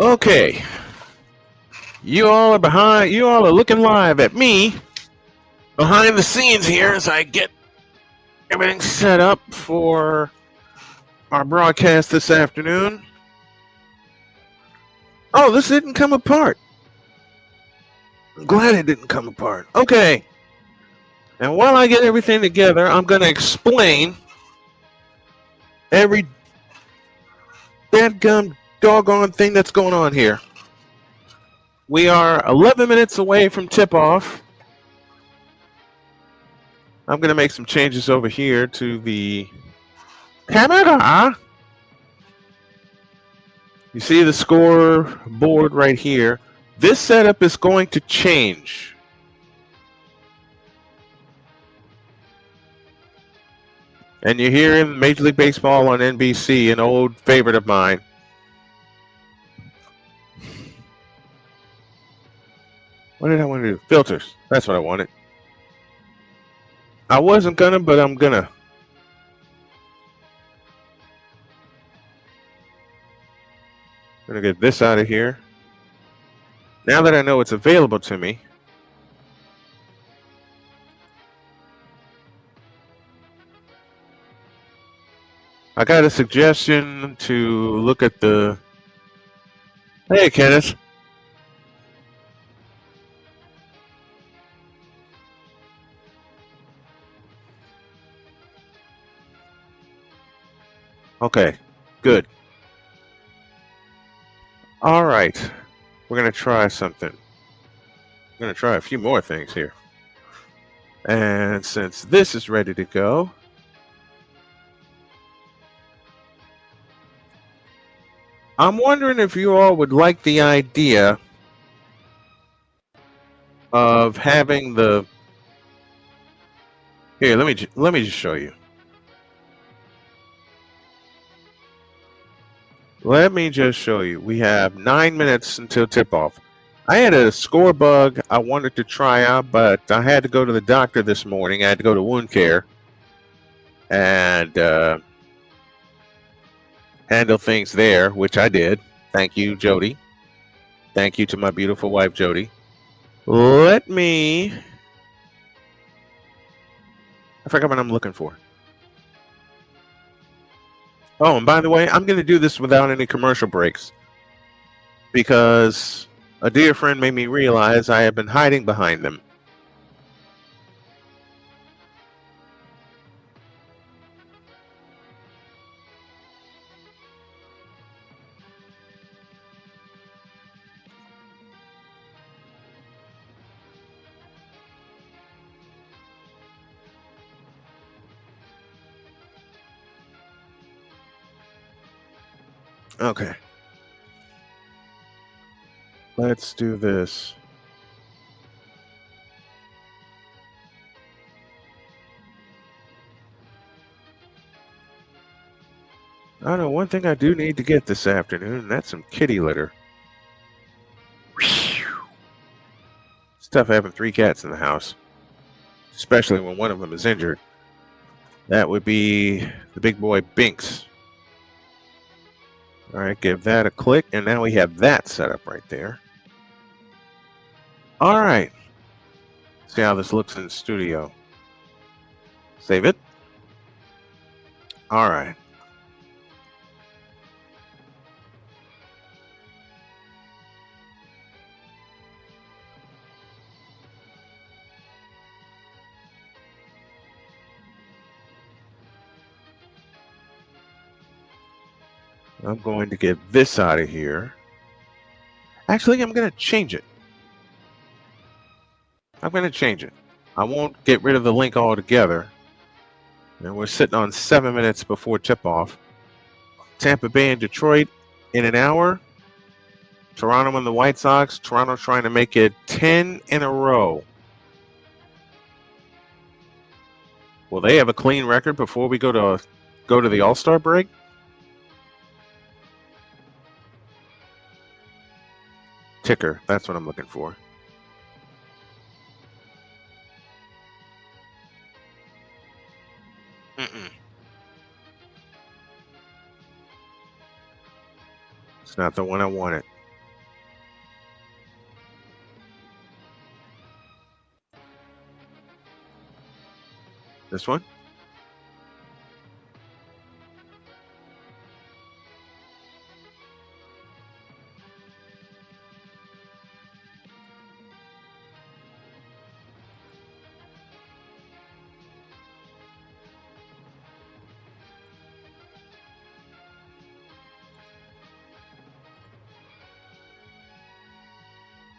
Okay, you all are behind. You all are looking live at me behind the scenes here as I get everything set up for our broadcast this afternoon. Oh, this didn't come apart. I'm glad it didn't come apart. Okay. And while I get everything together, I'm going to explain every dadgum doggone thing that's going on here. We are 11 minutes away from tip-off. I'm going to make some changes over here to the camera. You see the scoreboard right here. This setup is going to change. And you're hearing Major League Baseball on NBC, an old favorite of mine. What did I want to do? Filters. That's what I wanted. I wasn't gonna, but I'm gonna. Gonna get this out of here. Now that I know it's available to me, I got a suggestion to look at the. Hey, Kenneth. Okay, good. All right, we're gonna try something. I'm gonna try a few more things here. And since this is ready to go, I'm wondering if you all would like the idea of having the. Here, let me just show you. Let me just show you. We have 9 minutes until tip-off. I had a score bug I wanted to try out, but I had to go to the doctor this morning. I had to go to wound care and handle things there, which I did. Thank you, Jody. Thank you to my beautiful wife, Jody. Let me. I forgot what I'm looking for. Oh, and by the way, I'm going to do this without any commercial breaks because a dear friend made me realize I have been hiding behind them. Okay. Let's do this. I know one thing I do need to get this afternoon, and that's some kitty litter. It's tough having 3 cats in the house, especially when one of them is injured. That would be the big boy Binks. All right, give that a click, and now we have that set up right there. All right. See how this looks in the studio. Save it. All right. I'm going to get this out of here. Actually, I'm going to change it. I'm going to change it. I won't get rid of the link altogether. And we're sitting on 7 minutes before tip-off. Tampa Bay and Detroit in an hour. Toronto and the White Sox. Toronto trying to make it 10 in a row. Will they have a clean record before we go to the All-Star break? Ticker, that's what I'm looking for. It's not the one I wanted. This one?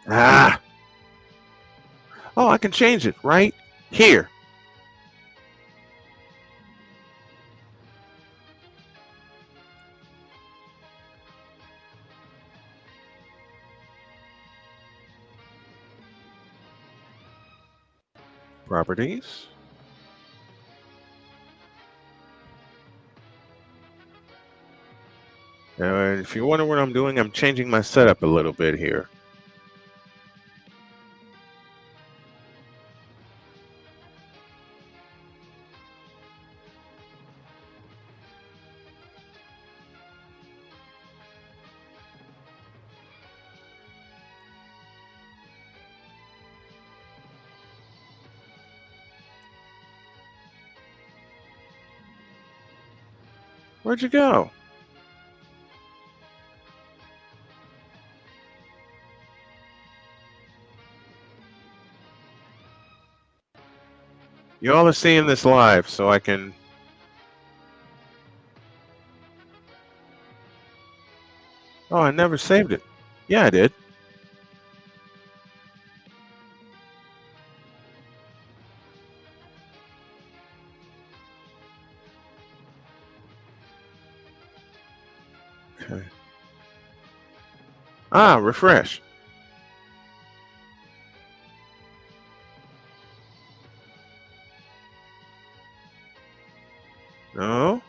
Ah! Oh, I can change it right here. Properties. If you wonder what I'm doing, I'm changing my setup a little bit here. Where'd you go? You all are seeing this live, so I can... Oh, I never saved it. Yeah, I did. Okay. Ah, refresh. No.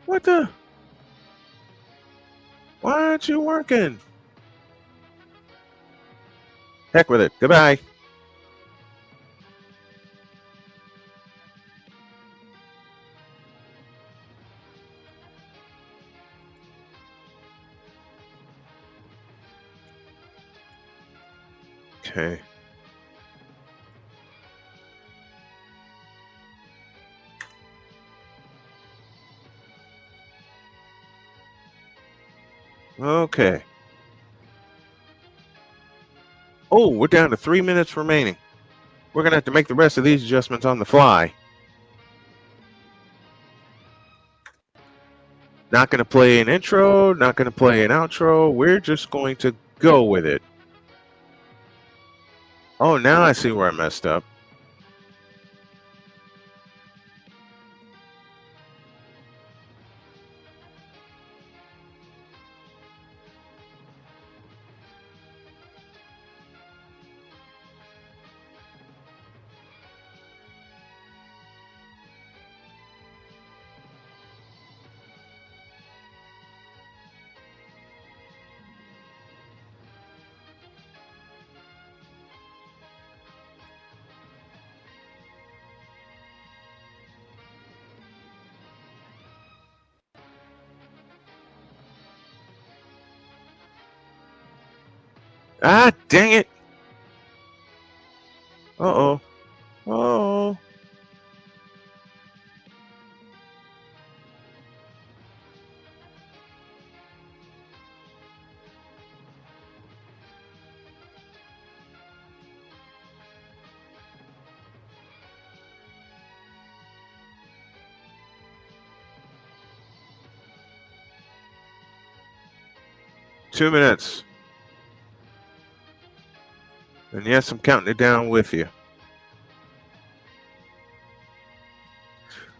What the? Why aren't you working? Heck with it. Goodbye. Okay. Okay. Oh, we're down to 3 minutes remaining. We're going to have to make the rest of these adjustments on the fly. Not going to play an intro, not going to play an outro. We're just going to go with it. Oh, now I see where I messed up. Ah, dang it. Uh-oh. Uh-oh. Two minutes. And yes, I'm counting it down with you.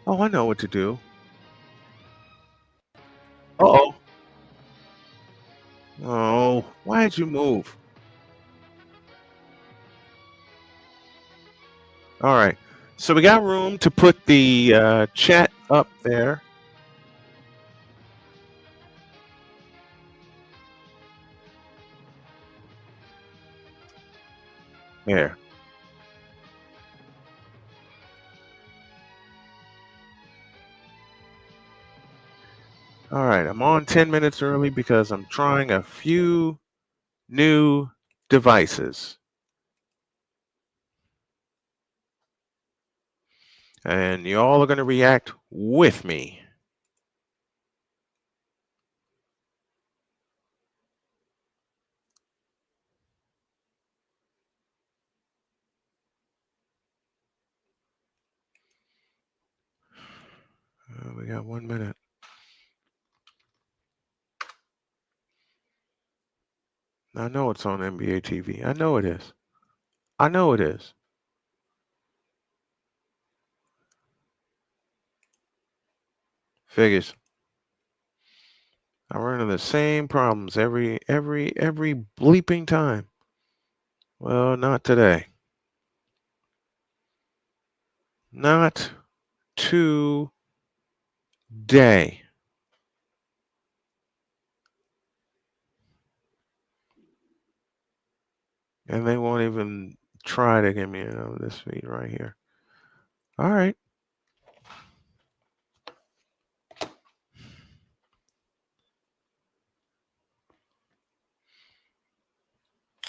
Oh, I know what to do. Uh-oh. Oh, why did you move? All right. So we got room to put the chat up there. There. All right, I'm on 10 minutes early because I'm trying a few new devices. And you all are going to react with me. We got 1 minute. I know it's on NBA TV. I know it is. I know it is. Figures. I run into the same problems every bleeping time. Well, not today. Not today. And they won't even try to give me this feed right here. All right.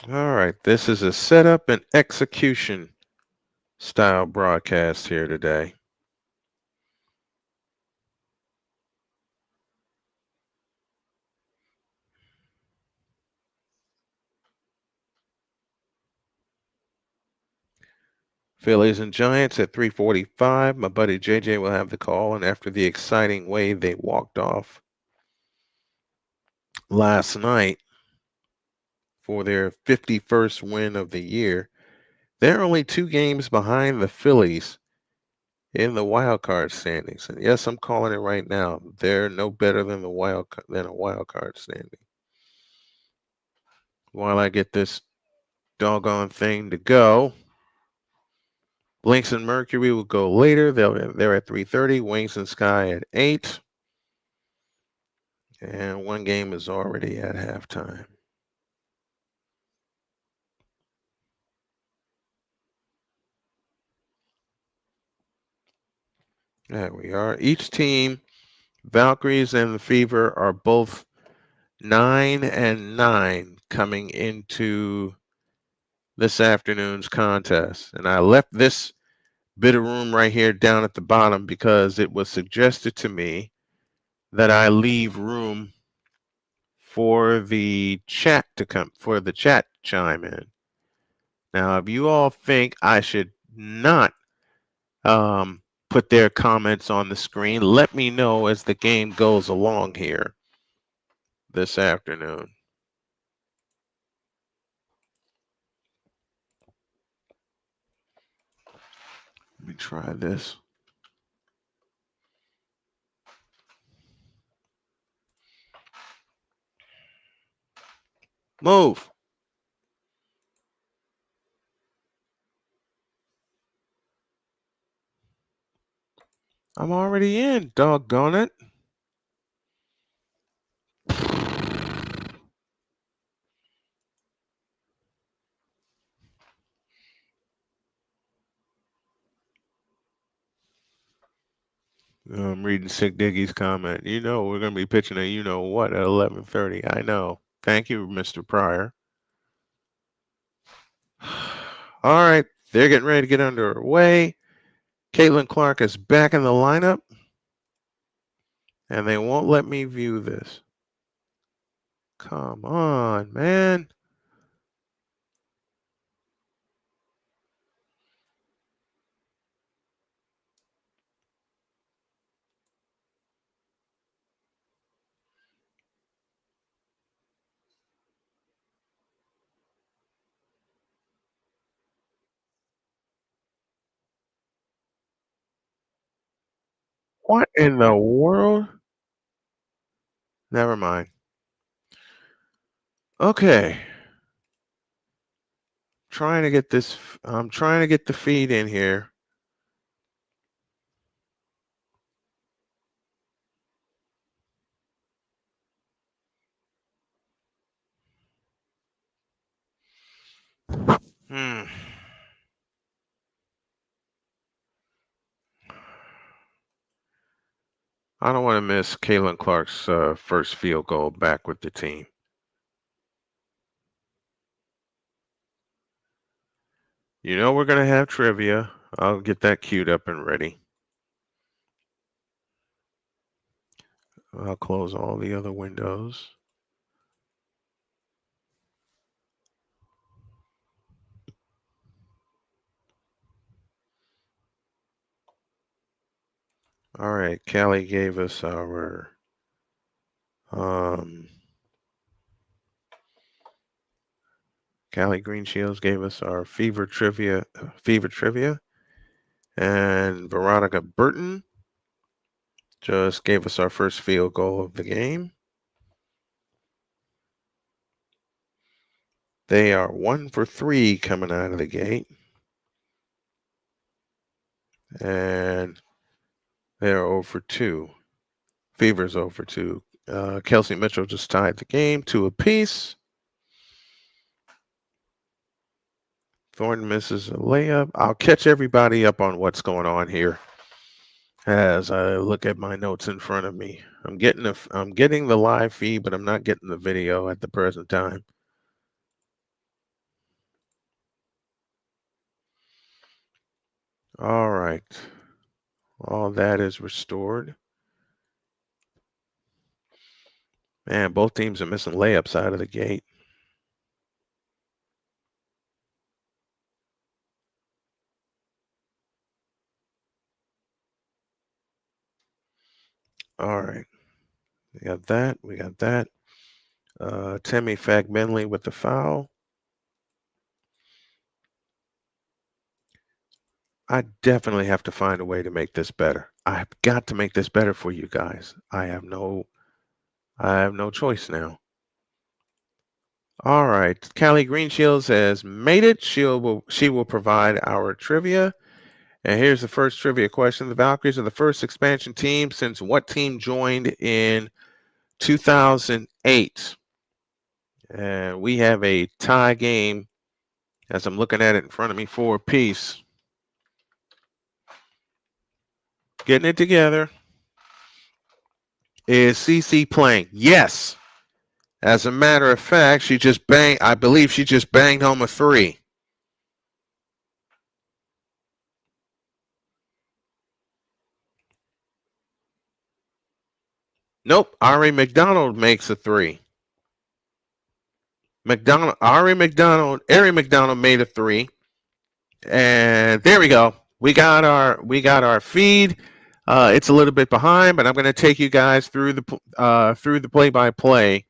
All right. This is a setup and execution style broadcast here today. Phillies and Giants at 3:45. My buddy JJ will have the call, and after the exciting way they walked off last night for their 51st win of the year, they're only 2 games behind the Phillies in the wild card standings. And yes, I'm calling it right now. They're no better than a wild card standing. While I get this doggone thing to go, Blinks and Mercury will go later. They're at 3:30. Wings and Sky at 8. And one game is already at halftime. There we are. Each team, Valkyries and the Fever, are both 9-9 coming into this afternoon's contest. And I left this bit of room right here down at the bottom because it was suggested to me that I leave room for the chat to come, for the chat chime in. Now, if you all think I should not put their comments on the screen, let me know as the game goes along here this afternoon. Let me try this. Move. I'm already in, doggone it. I'm reading Sick Diggy's comment. You know we're going to be pitching a you-know-what at 11:30. I know. Thank you, Mr. Pryor. All right. They're getting ready to get underway. Caitlin Clark is back in the lineup. And they won't let me view this. Come on, man. What in the world? Never mind. Okay. Trying to get this. I'm trying to get the feed in here. Hmm. I don't want to miss Kayla Clark's first field goal back with the team. You know we're going to have trivia. I'll get that queued up and ready. I'll close all the other windows. All right, Callie gave us our Callie Greenshields gave us our fever trivia, and Veronica Burton just gave us our first field goal of the game. They are 1 for 3 coming out of the gate. And they're 0 for 2. Fever's 0 for 2. Kelsey Mitchell just tied the game 2 apiece. Thornton misses a layup. I'll catch everybody up on what's going on here as I look at my notes in front of me. I'm getting the live feed, but I'm not getting the video at the present time. All right. All that is restored. Man, both teams are missing layups out of the gate. All right. We got that. We got that. Tammy Fagbenley with the foul. I definitely have to find a way to make this better. I've got to make this better for you guys. I have no choice now. All right. Callie Greenshields has made it. She will provide our trivia. And here's the first trivia question. The Valkyries are the first expansion team since what team joined in 2008? And we have a tie game, as I'm looking at it in front of me, 4 apiece. Getting it together. Is CC playing? Yes. As a matter of fact, I believe she just banged home a 3. Nope. Ari McDonald makes a 3. Ari McDonald made a 3. And there we go. We got our feed. It's a little bit behind, but I'm going to take you guys through the play-by-play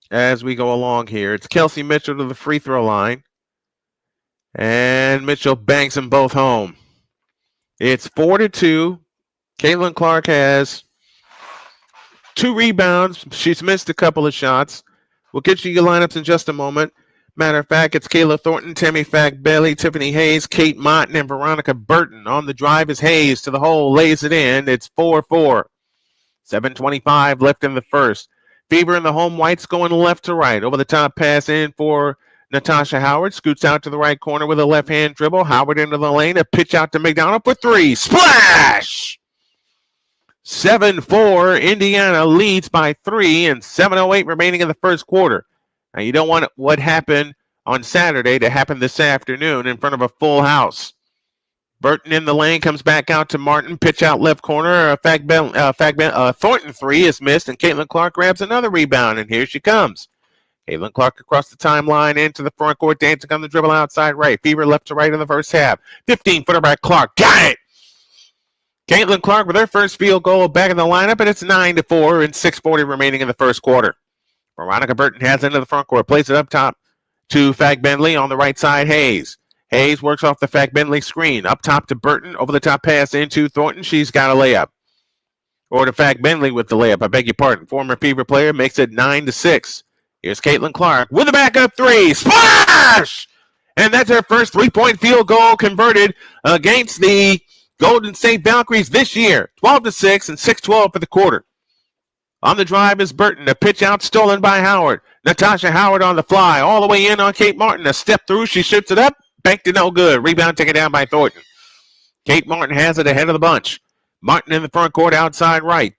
as we go along here. It's Kelsey Mitchell to the free throw line, and Mitchell banks them both home. It's 4-2. Caitlin Clark has 2 rebounds. She's missed a couple of shots. We'll get you your lineups in just a moment. Matter of fact, it's Kayla Thornton, Tammy Fagbenley, Tiffany Hayes, Kate Martin, and Veronica Burton. On the drive is Hayes to the hole, lays it in. It's 4-4. 7:25 left in the first. Fever in the home whites going left to right. Over the top pass in for Natasha Howard. Scoots out to the right corner with a left-hand dribble. Howard into the lane. A pitch out to McDonald for 3. Splash! 7-4. Indiana leads by 3 and 7:08 remaining in the first quarter. Now, you don't want what happened on Saturday to happen this afternoon in front of a full house. Burton in the lane, comes back out to Martin. Pitch out left corner. Thornton 3 is missed, and Caitlin Clark grabs another rebound, and here she comes. Caitlin Clark across the timeline into the front court, dancing on the dribble outside right. Fever left to right in the first half. 15-footer by Clark. Got it! Caitlin Clark with her first field goal back in the lineup, and it's 9-4 and 6:40 remaining in the first quarter. Veronica Burton has into the front court, plays it up top to Fagbenley on the right side. Hayes works off the Fagbenley screen. Up top to Burton, over the top pass into Thornton. She's got a layup. Or to Fagbenley with the layup. I beg your pardon. Former Fever player makes it 9-6. Here's Caitlin Clark with a backup 3. Splash! And that's her first 3-point field goal converted against the Golden State Valkyries this year. 12-6 and 6:12 for the quarter. On the drive is Burton. A pitch out stolen by Howard. Natasha Howard on the fly. All the way in on Kate Martin. A step through. She shoots it up. Banked it no good. Rebound taken down by Thornton. Kate Martin has it ahead of the bunch. Martin in the front court, outside right.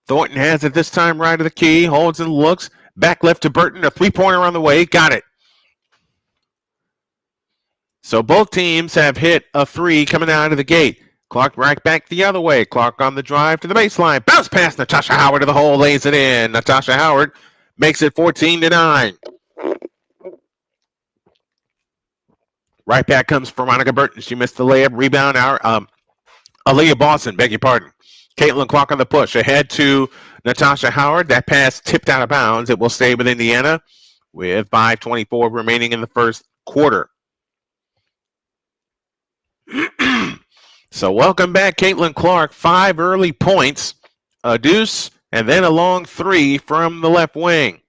Thornton has it this time right of the key. Holds and looks. Back left to Burton. A three-pointer on the way. Got it. So both teams have hit a three coming out of the gate. Clark right back the other way. Clark on the drive to the baseline. Bounce past Natasha Howard to the hole. Lays it in. Natasha Howard makes it 14-9. Right back comes Veronica Burton. She missed the layup. Rebound. Aaliyah Boston, beg your pardon. Caitlin Clark on the push. Ahead to Natasha Howard. That pass tipped out of bounds. It will stay with Indiana with 5:24 remaining in the first quarter. So welcome back, Caitlin Clark. 5 early points, a deuce, and then a long three from the left wing.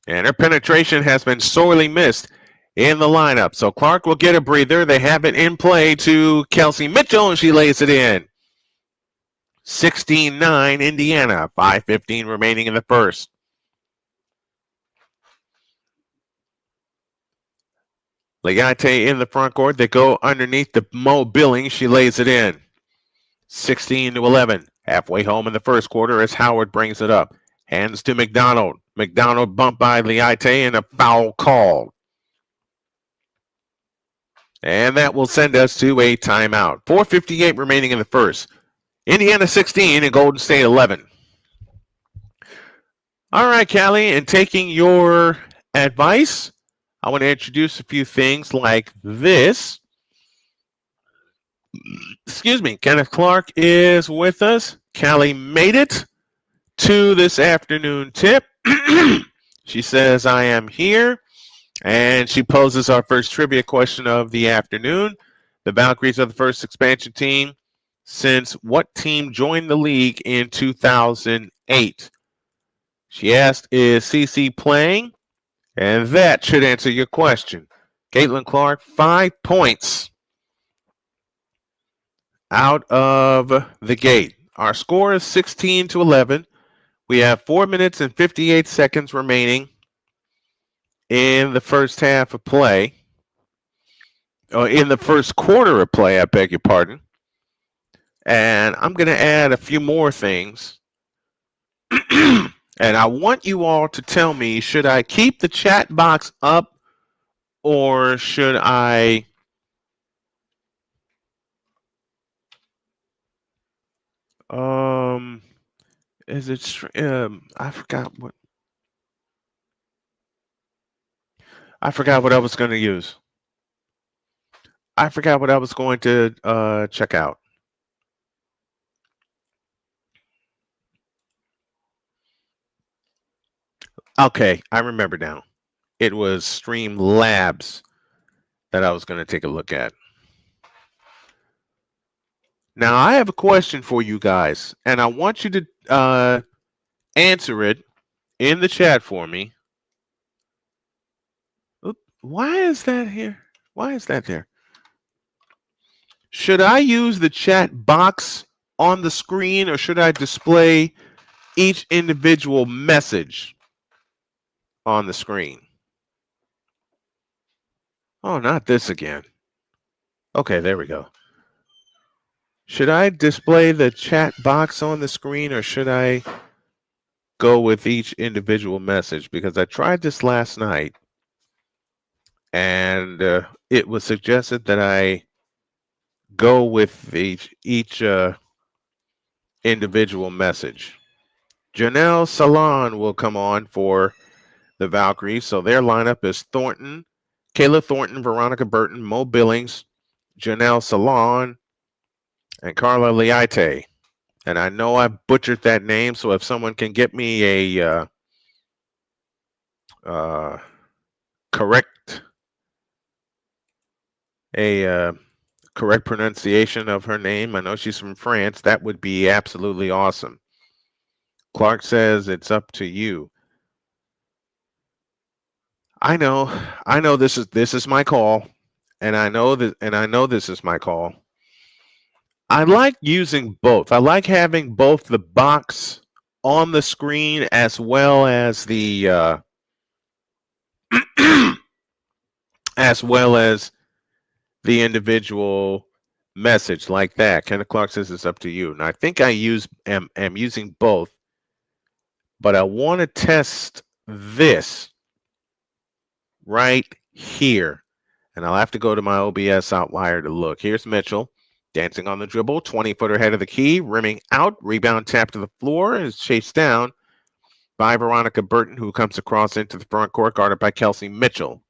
And her penetration has been sorely missed in the lineup. So Clark will get a breather. They have it in play to Kelsey Mitchell, and she lays it in. 16-9 Indiana, 5:15 remaining in the first. Leite in the front court. They go underneath the Mo Billings. She lays it in. 16-11. Halfway home in the first quarter as Howard brings it up. Hands to McDonald. McDonald bumped by Leite and a foul call. And that will send us to a timeout. 4:58 remaining in the first. Indiana 16 and Golden State 11. All right, Callie, and taking your advice, I want to introduce a few things like this. Excuse me, Kenneth Clark is with us. Callie made it to this afternoon tip. She says, I am here. And she poses our first trivia question of the afternoon. The Valkyries are the first expansion team since what team joined the league in 2008? She asked, is CC playing? And that should answer your question. Caitlin Clark, 5 points out of the gate. Our score is 16-11. We have 4 minutes and 58 seconds remaining in the first half of play. Or in the first quarter of play, I beg your pardon. And I'm going to add a few more things. And I want you all to tell me, should I keep the chat box up or should I is it I forgot what I was going to use. I forgot what I was going to check out. Okay, I remember now. It was Streamlabs that I was going to take a look at. Now, I have a question for you guys, and I want you to answer it in the chat for me. Oop, why is that here? Why is that there? Should I use the chat box on the screen, or should I display each individual message on the screen? Oh, not this again. Okay, there we go. Should I display the chat box on the screen, or should I go with each individual message? Because I tried this last night, and it was suggested that I go with each individual message. Janelle Salon will come on for the Valkyries. So their lineup is Thornton, Kayla Thornton, Veronica Burton, Mo Billings, Janelle Salon, and Carla Leite. And I know I butchered that name, so if someone can get me a correct pronunciation of her name, I know she's from France, that would be absolutely awesome. Clark says it's up to you. I know this is my call, and I know this is my call. I like using both. I like having both the box on the screen as well as the individual message like that. Kenneth Clark says it's up to you. And I think I am using both, but I want to test this right here. And I'll have to go to my OBS outlier to look. Here's Mitchell dancing on the dribble, 20-footer head of the key, rimming out, rebound tap to the floor, and is chased down by Veronica Burton, who comes across into the front court, guarded by Kelsey Mitchell.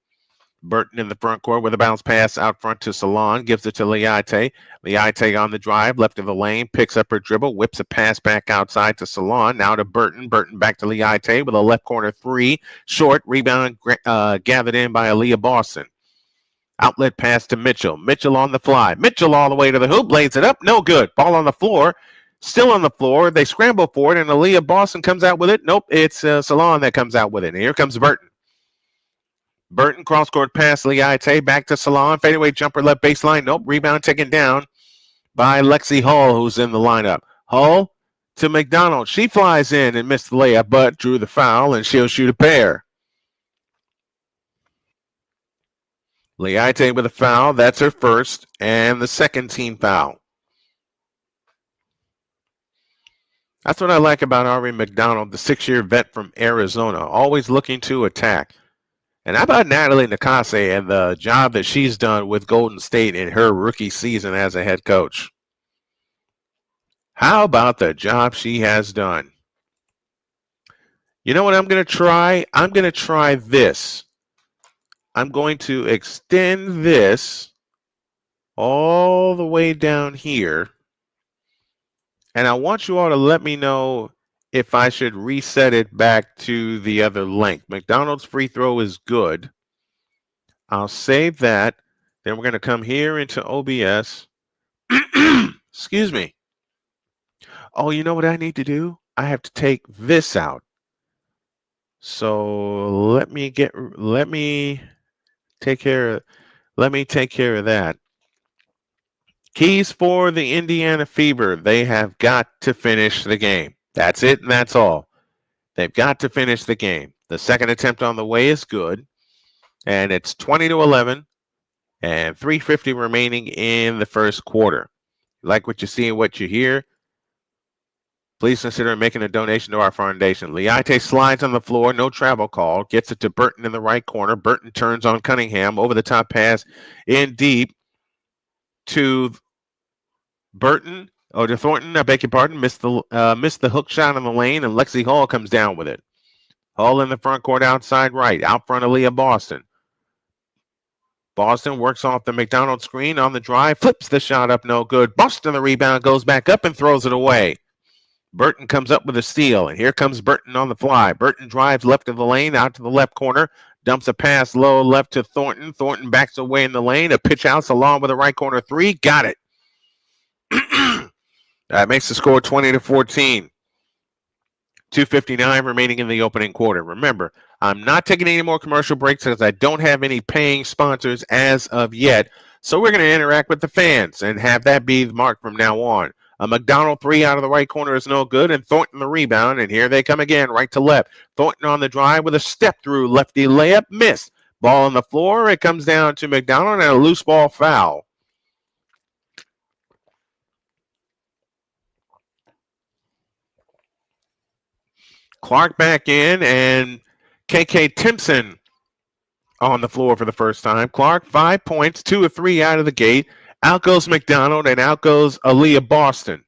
Burton in the front court with a bounce pass out front to Salon, gives it to Liate. Liate on the drive, left of the lane, picks up her dribble, whips a pass back outside to Salon, now to Burton. Burton back to Liate with a left corner three, short, rebound gathered in by Aaliyah Boston. Outlet pass to Mitchell. Mitchell on the fly. Mitchell all the way to the hoop, lays it up, no good. Ball on the floor. Still on the floor. They scramble for it, and Aaliyah Boston comes out with it. Nope, it's Salon that comes out with it. And here comes Burton. Burton cross-court pass, Liate, back to Salon. Fadeaway jumper left baseline. Nope, rebound taken down by Lexi Hull, who's in the lineup. Hull to McDonald. She flies in and missed the layup, but drew the foul, and she'll shoot a pair. Liate with a foul. That's her first and the second team foul. That's what I like about Ari McDonald, the 6-year vet from Arizona, always looking to attack. And how about Natalie Nakase and the job that she's done with Golden State in her rookie season as a head coach? How about the job she has done? You know what I'm going to try? I'm going to try this. I'm going to extend this all the way down here. And I want you all to let me know if I should reset it back to the other length. McDonald's free throw is good. I'll save that. Then we're going to come here into OBS. Excuse me. Oh, you know what I need to do? I have to take this out. So let me take care of that. Keys for the Indiana Fever. They have got to finish the game. That's it, and that's all. They've got to finish the game. The second attempt on the way is good, and it's 20-11, and 3:50 remaining in the first quarter. Like what you see and what you hear, please consider making a donation to our foundation. Liate slides on the floor, no travel call, gets it to Burton in the right corner. Burton turns on Cunningham, over the top pass in deep to Burton, to Thornton, I beg your pardon, missed the hook shot in the lane, and Lexi Hall comes down with it. Hall in the front court outside right, out front of Leah Boston. Boston works off the McDonald screen on the drive, flips the shot up, no good. Boston, the rebound, goes back up and throws it away. Burton comes up with a steal, and here comes Burton on the fly. Burton drives left of the lane, out to the left corner, dumps a pass low left to Thornton. Thornton backs away in the lane, a pitch out along with a right corner three. Got it. That makes the score 20-14. 2:59 remaining in the opening quarter. Remember, I'm not taking any more commercial breaks because I don't have any paying sponsors as of yet. So we're going to interact with the fans and have that be the mark from now on. A McDonald three out of the right corner is no good, and Thornton the rebound, and here they come again, right to left. Thornton on the drive with a step-through lefty layup, missed. Ball on the floor, it comes down to McDonald, and a loose ball foul. Clark back in, and KK Timpson on the floor for the first time. Clark, 5 points, 2 of 3 out of the gate. Out goes McDonald, and out goes Aaliyah Boston.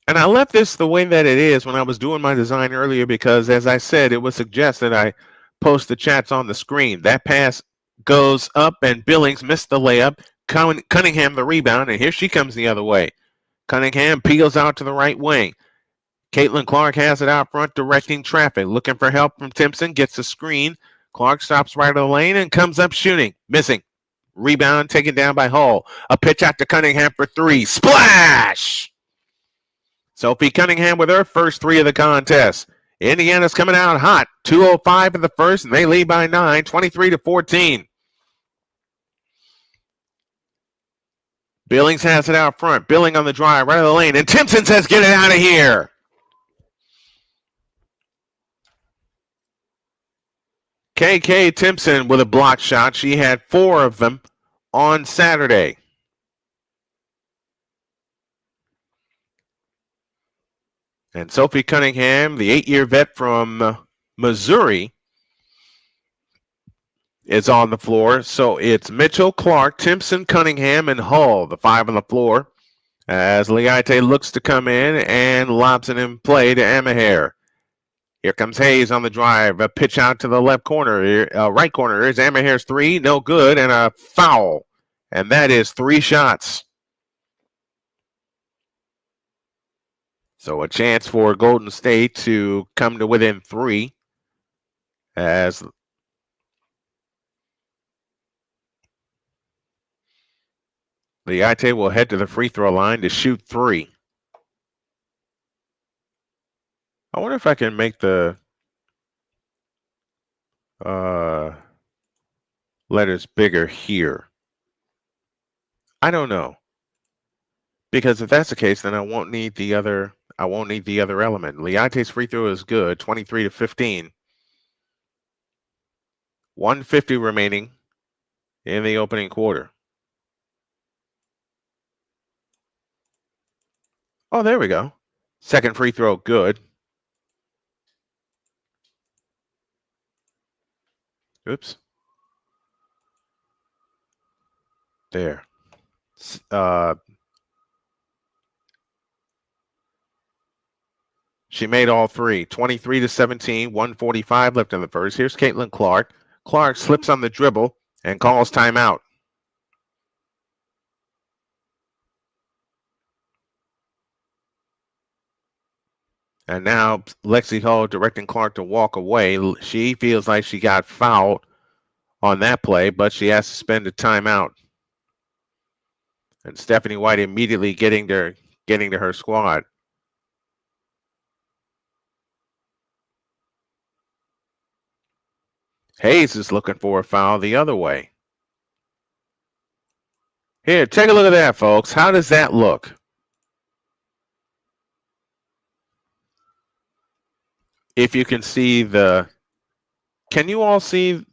And I left this the way that it is when I was doing my design earlier because, as I said, it would suggest that I post the chats on the screen. That pass goes up, and Billings missed the layup. Cunningham the rebound, and here she comes the other way. Cunningham peels out to the right wing. Caitlin Clark has it out front, directing traffic. Looking for help from Timpson, gets a screen. Clark stops right of the lane and comes up shooting. Missing. Rebound taken down by Hull. A pitch out to Cunningham for three. Splash! Sophie Cunningham with her first three of the contest. Indiana's coming out hot. 2:05 in the first, and they lead by 9, 23-14. Billings has it out front. Billing on the drive, right of the lane, and Timpson says, get it out of here. KK Timpson with a block shot. She had 4 of them on Saturday. And Sophie Cunningham, the 8-year vet from Missouri, is on the floor. So it's Mitchell, Clark, Timpson, Cunningham, and Hall, the 5 on the floor, as Liate looks to come in and lobs it in play to Amaher. Here comes Hayes on the drive. A pitch out to the left corner, right corner. Here's Amaher's 3, no good, and a foul. And that is 3 shots. So a chance for Golden State to come to within 3 as Liate will head to the free throw line to shoot 3. I wonder if I can make the letters bigger here. I don't know. Because if that's the case, then I won't need the other element. Liate's free throw is good, 23-15. 150 remaining in the opening quarter. Oh, there we go. Second free throw, good. Oops. There. She made all 3. 23-17, 145 left in the first. Here's Caitlin Clark. Clark slips on the dribble and calls timeout. And now Lexi Hall directing Clark to walk away. She feels like she got fouled on that play, but she has to spend a timeout. And Stephanie White immediately getting to her squad. Hayes is looking for a foul the other way. Here, take a look at that, folks. How does that look? If you can see can you all see?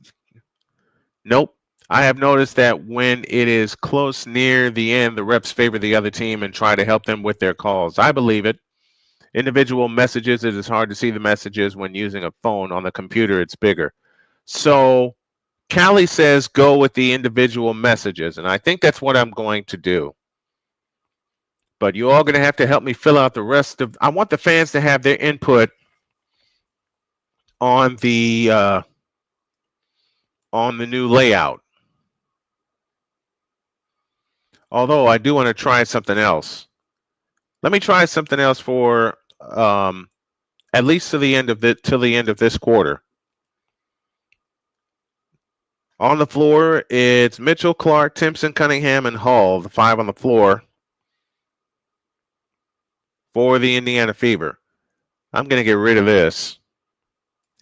Nope. I have noticed that when it is close near the end, the reps favor the other team and try to help them with their calls. I believe it. Individual messages, it is hard to see the messages when using a phone. On the computer, it's bigger. So Callie says go with the individual messages, and I think that's what I'm going to do. But you're all going to have to help me fill out the rest of. I want the fans to have their input on the new layout. Although I do want to try something else. Let me try something else for at least till the end of this quarter. On the floor, it's Mitchell, Clark, Timpson, Cunningham, and Hall, the 5 on the floor for the Indiana Fever. I'm going to get rid of this.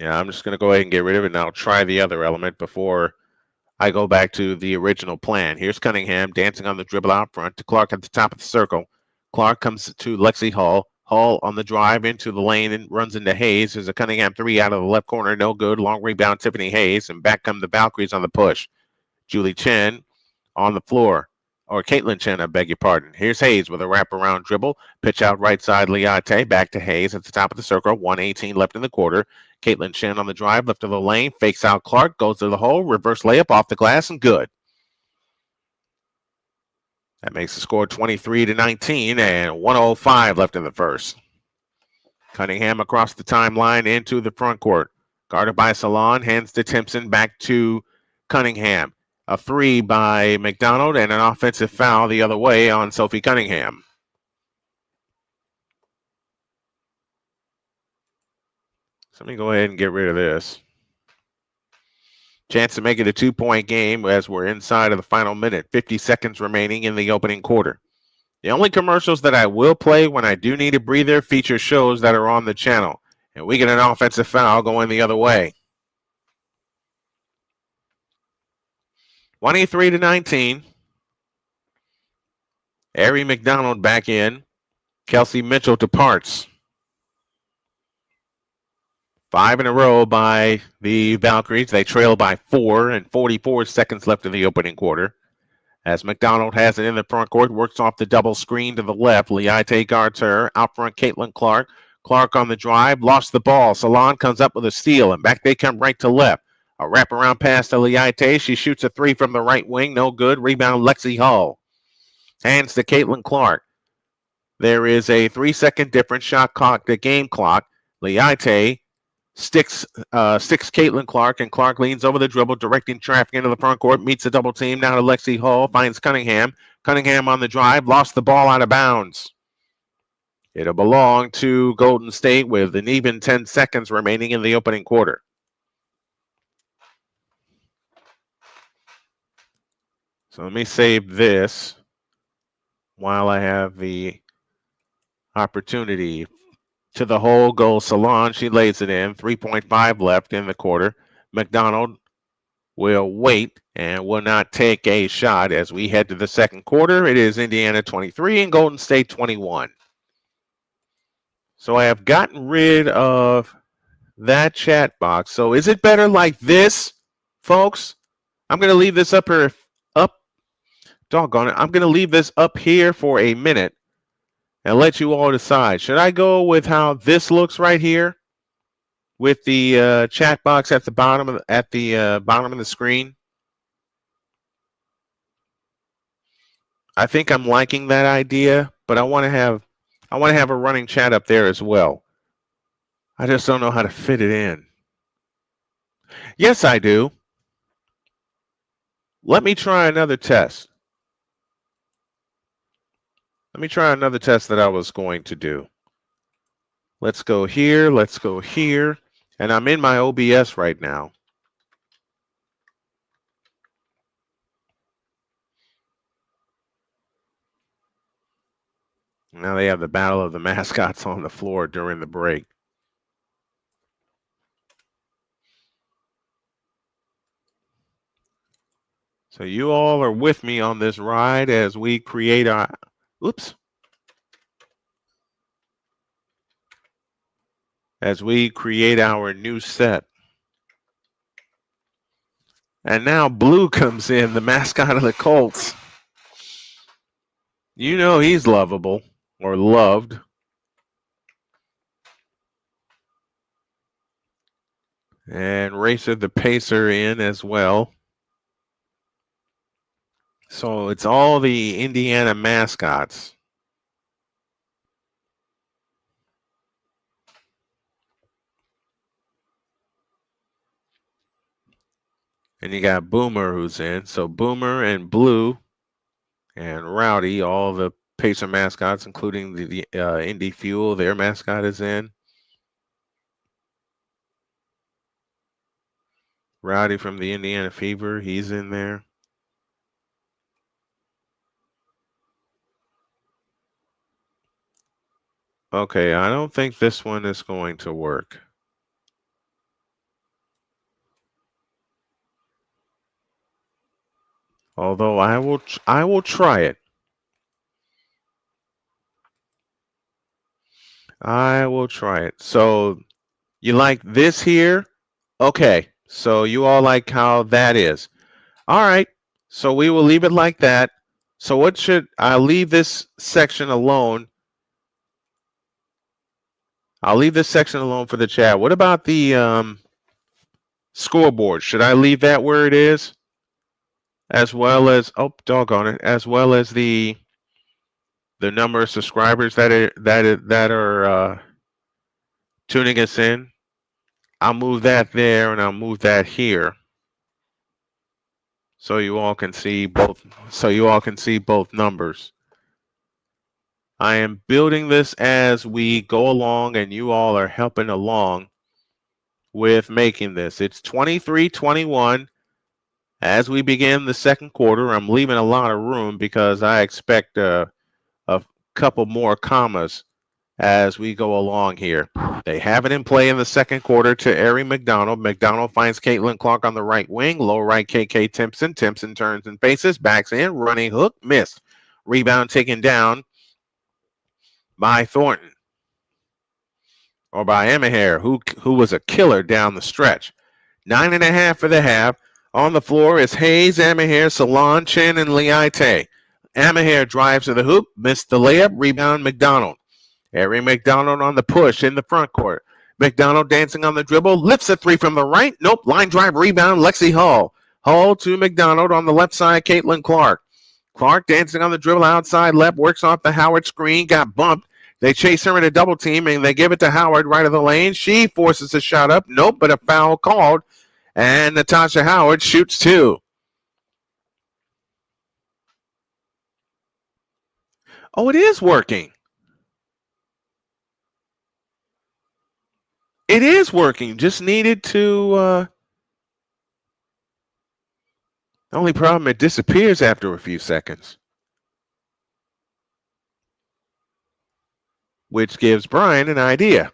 Yeah, I'm just going to go ahead and get rid of it, and I'll try the other element before I go back to the original plan. Here's Cunningham dancing on the dribble out front to Clark at the top of the circle. Clark comes to Lexi Hall. Hall on the drive into the lane and runs into Hayes. There's a Cunningham 3 out of the left corner. No good. Long rebound, Tiffany Hayes. And back come the Valkyries on the push. Julie Chen on the floor. Or Caitlin Chen, I beg your pardon. Here's Hayes with a wraparound dribble. Pitch out right side, Liate. Back to Hayes at the top of the circle. 1:18 left in the quarter. Caitlin Chen on the drive, left of the lane. Fakes out Clark. Goes to the hole. Reverse layup off the glass and good. That makes the score 23-19 and 1:05 left in the first. Cunningham across the timeline into the front court. Guarded by Salon, hands to Timpson, back to Cunningham. A 3 by McDonald and an offensive foul the other way on Sophie Cunningham. So let me go ahead and get rid of this. Chance to make it a 2-point game as we're inside of the final minute. 50 seconds remaining in the opening quarter. The only commercials that I will play when I do need a breather feature shows that are on the channel. And we get an offensive foul going the other way. 23-19. Ari McDonald back in. Kelsey Mitchell departs. 5 in a row by the Valkyries. They trail by 4 and 44 seconds left in the opening quarter. As McDonald has it in the front court, works off the double screen to the left. Liate guards her. Out front, Caitlin Clark. Clark on the drive, lost the ball. Salon comes up with a steal, and back they come right to left. A wraparound pass to Liate. She shoots a three from the right wing. No good. Rebound, Lexi Hull. Hands to Caitlin Clark. There is a 3-second difference. Shot clock, the game clock. Liate sticks Caitlin Clark, and Clark leans over the dribble, directing traffic into the front court, meets a double team. Now to Lexi Hull, finds Cunningham. Cunningham on the drive, lost the ball out of bounds. It'll belong to Golden State with an even 10 seconds remaining in the opening quarter. So let me save this while I have the opportunity. To the hole goes Salon. She lays it in. 3.5 left in the quarter. McDonald will wait and will not take a shot as we head to the second quarter. It is Indiana 23 and Golden State 21. So I have gotten rid of that chat box. So is it better like this, folks? I'm going to leave this up here. Doggone it. I'm going to leave this up here for a minute and let you all decide. Should I go with how this looks right here, with the chat box at the bottom of the screen? I think I'm liking that idea, but I want to have a running chat up there as well. I just don't know how to fit it in. Yes, I do. Let me try another test. Let me try another test that I was going to do. Let's go here. Let's go here. And I'm in my OBS right now. Now they have the battle of the mascots on the floor during the break. So you all are with me on this ride as we create our... Oops. As we create our new set. And now Blue comes in, the mascot of the Colts. You know he's lovable or loved. And Racer the Pacer in as well. So it's all the Indiana mascots. And you got Boomer who's in. So Boomer and Blue and Rowdy, all the Pacer mascots, including the Indy Fuel, their mascot is in. Rowdy from the Indiana Fever, he's in there. Okay, I don't think this one is going to work. Although I will try it. I will try it. So you like this here? Okay. So you all like how that is. All right. So we will leave it like that. So what should I leave this section alone? I'll leave this section alone for the chat. What about the scoreboard? Should I leave that where it is? As well as, oh, doggone it, as well as the number of subscribers that are tuning us in. I'll move that there and I'll move that here. So you all can see both. So you all can see both numbers. I am building this as we go along, and you all are helping along with making this. It's 23-21 as we begin the second quarter. I'm leaving a lot of room because I expect a couple more commas as we go along here. They have it in play in the second quarter to Ari McDonald. McDonald finds Caitlin Clark on the right wing. Low right, KK Timpson. Timpson turns and faces, backs in, running hook, missed. Rebound taken down by Thornton. Or by Emaher, who was a killer down the stretch. 9.5 for the half. On the floor is Hayes, Emaher, Salon, Chen, and Liate. Emaher drives to the hoop, missed the layup, rebound McDonald. Harry McDonald on the push in the front court. McDonald dancing on the dribble, lifts a three from the right. Nope, line drive rebound, Lexi Hall. Hall to McDonald on the left side, Caitlin Clark. Clark dancing on the dribble outside left, works off the Howard screen, got bumped. They chase her in a double team, and they give it to Howard right of the lane. She forces a shot up. Nope, but a foul called. And Natasha Howard shoots two. Oh, it is working. It is working. Just needed to... The only problem, it disappears after a few seconds. Which gives Brian an idea.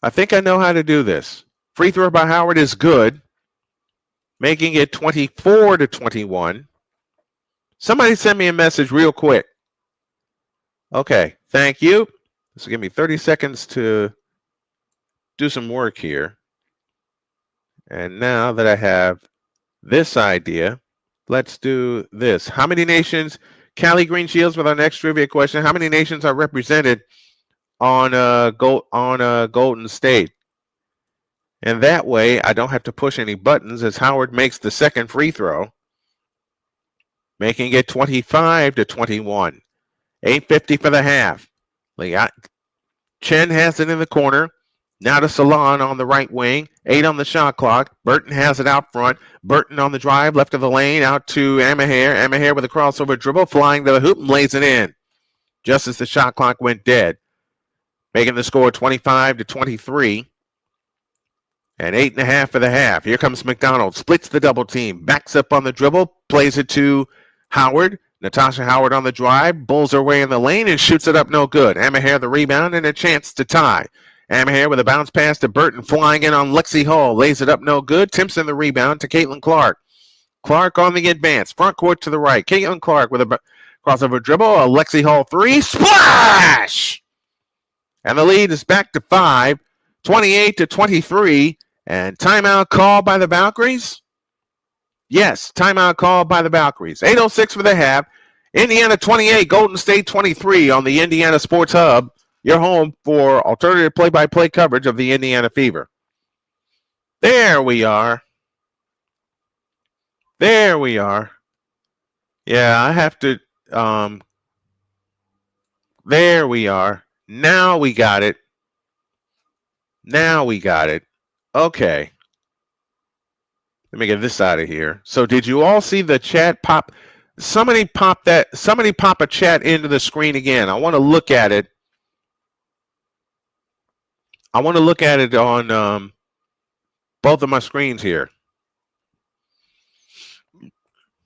I think I know how to do this. Free throw by Howard is good, making it 24-21. Somebody send me a message real quick. Okay, thank you. This will give me 30 seconds to do some work here. And now that I have this idea, let's do this. How many nations, Callie Green Shields with our next trivia question, how many nations are represented on Golden State? And that way, I don't have to push any buttons as Howard makes the second free throw, making it 25-21. 8:50 for the half. Chen has it in the corner. Now to Salon on the right wing. 8 on the shot clock. Burton has it out front. Burton on the drive, left of the lane, out to Amahair. Amahair with a crossover dribble, flying to the hoop and lays it in. Just as the shot clock went dead. Making the score 25-23. And 8.5 for the half. Here comes McDonald. Splits the double team. Backs up on the dribble. Plays it to Howard. Natasha Howard on the drive. Bulls her way in the lane and shoots it up no good. Amahair the rebound and a chance to tie. Amahair with a bounce pass to Burton. Flying in on Lexi Hall. Lays it up no good. Timpson the rebound to Caitlin Clark. Clark on the advance. Front court to the right. Caitlin Clark with a crossover dribble. A Lexi Hall three. Splash! And the lead is back to 5. 28-23. And timeout called by the Valkyries? Yes, timeout called by the Valkyries. 8:06 for the half. Indiana 28, Golden State 23 on the Indiana Sports Hub. Your home for alternative play-by-play coverage of the Indiana Fever. There we are. There we are. Yeah, I have to... there we are. Now we got it. Now we got it. Okay. Let me get this out of here. So did you all see the chat pop? Somebody pop a chat into the screen again. I want to look at it. I want to look at it on both of my screens here.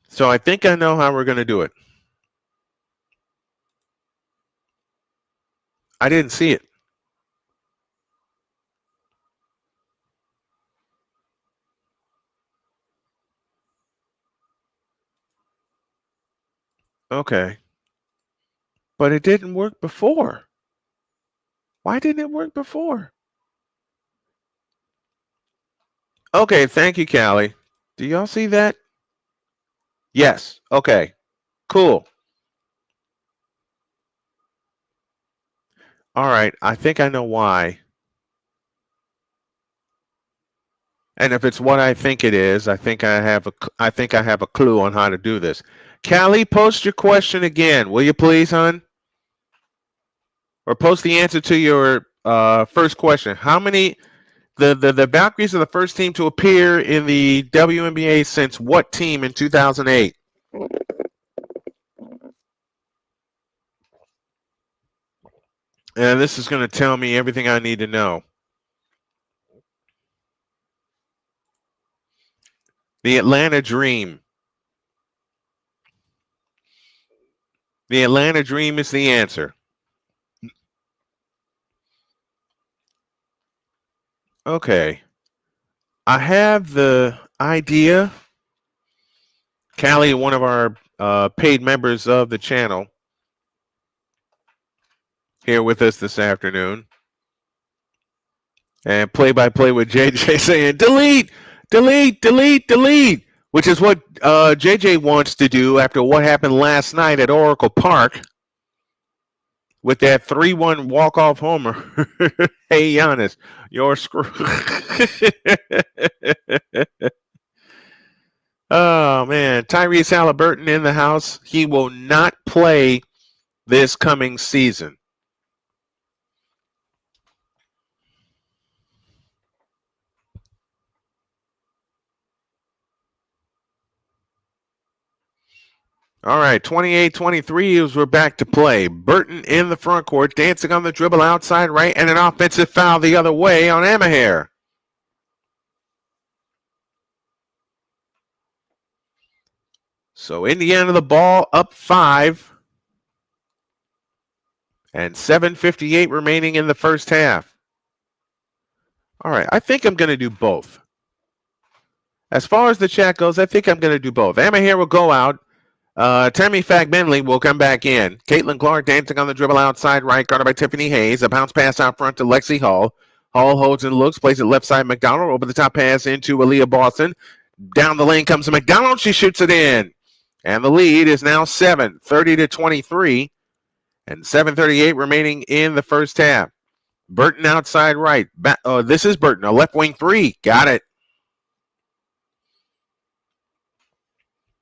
So I think I know how we're going to do it. I didn't see it. Okay. But it didn't work before. Why didn't it work before? Okay, thank you, Callie. Do y'all see that? Yes. Okay. Cool. All right. I think I know why. And if it's what I think it is, I think I have a clue on how to do this. Callie, post your question again, will you please, hon? Or post the answer to your first question. How many? The Valkyries are the first team to appear in the WNBA since what team in 2008? And this is going to tell me everything I need to know. The Atlanta Dream. The Atlanta Dream is the answer. Okay. I have the idea. Callie, one of our paid members of the channel, here with us this afternoon. And play-by-play with JJ saying, delete, delete, delete, delete, which is what JJ wants to do after what happened last night at Oracle Park with that 3-1 walk-off homer. Hey, Giannis, you're screwed. Oh, man. Tyrese Halliburton in the house. He will not play this coming season. All right, 28-23 as we're back to play. Burton in the front court, dancing on the dribble outside right, and an offensive foul the other way on Amaher. So Indiana the ball up 5. And 7:58 remaining in the first half. All right, I think I'm going to do both. As far as the chat goes, I think I'm going to do both. Amaher will go out. Tammy Fagbenley will come back in. Caitlin Clark dancing on the dribble outside right, guarded by Tiffany Hayes. A bounce pass out front to Lexi Hall. Hall holds and looks, plays it left side McDonald. Over the top pass into Aaliyah Boston. Down the lane comes to McDonald. She shoots it in. And the lead is now 7, 30-23. And 7:38 remaining in the first half. Burton outside right. This is Burton, a left wing 3. Got it.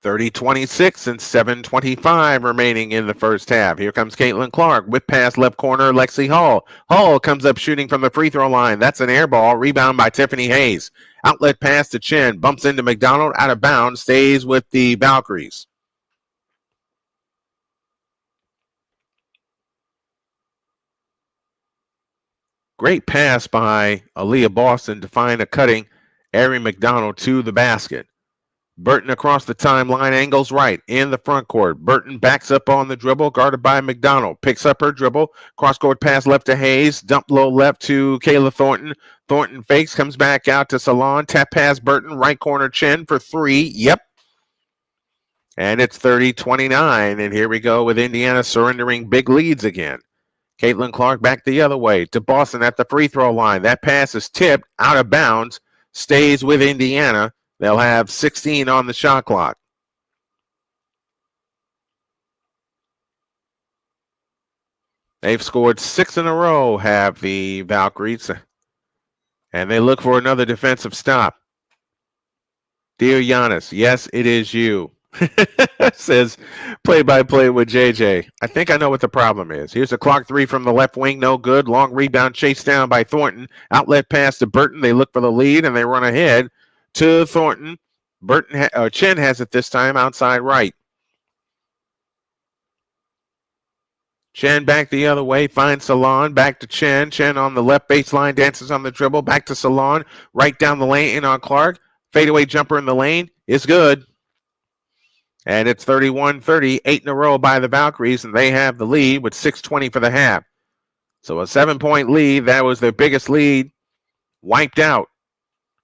30-26 and 7:25 remaining in the first half. Here comes Caitlin Clark. Whip pass left corner, Lexi Hall. Hall comes up shooting from the free throw line. That's an air ball. Rebound by Tiffany Hayes. Outlet pass to Chen. Bumps into McDonald. Out of bounds. Stays with the Valkyries. Great pass by Aaliyah Boston to find a cutting Ari McDonald to the basket. Burton across the timeline, angles right in the front court. Burton backs up on the dribble, guarded by McDonald. Picks up her dribble. Cross-court pass left to Hayes. Dump low left to Kayla Thornton. Thornton fakes, comes back out to Salon. Tap pass Burton, right corner Chen for 3. Yep. And it's 30-29. And here we go with Indiana surrendering big leads again. Caitlin Clark back the other way to Boston at the free throw line. That pass is tipped out of bounds. Stays with Indiana. They'll have 16 on the shot clock. They've scored 6 in a row, have the Valkyries. And they look for another defensive stop. Dear Giannis, yes, it is you. Says play-by-play with JJ. I think I know what the problem is. Here's a Clark 3 from the left wing. No good. Long rebound chased down by Thornton. Outlet pass to Burton. They look for the lead, and they run ahead to Thornton. Chen has it this time outside right. Chen back the other way, finds Salon, back to Chen. Chen on the left baseline, dances on the dribble, back to Salon, right down the lane, in on Clark. Fadeaway jumper in the lane is good. And it's 31-30, 8 in a row by the Valkyries, and they have the lead with 6:20 for the half. So a 7-point lead, that was their biggest lead, wiped out.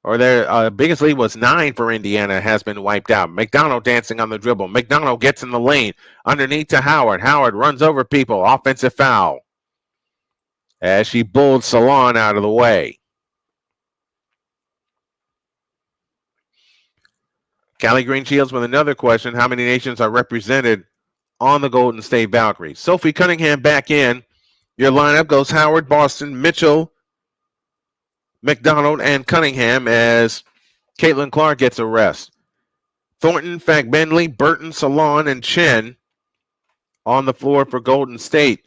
Or their biggest lead was 9 for Indiana, has been wiped out. McDonald dancing on the dribble. McDonald gets in the lane. Underneath to Howard. Howard runs over people. Offensive foul. As she bulled Salon out of the way. Callie Green Shields with another question. How many nations are represented on the Golden State Valkyries? Sophie Cunningham back in. Your lineup goes Howard, Boston, Mitchell, McDonald, and Cunningham as Caitlin Clark gets a rest. Thornton, Fagbenley, Burton, Salon, and Chen on the floor for Golden State.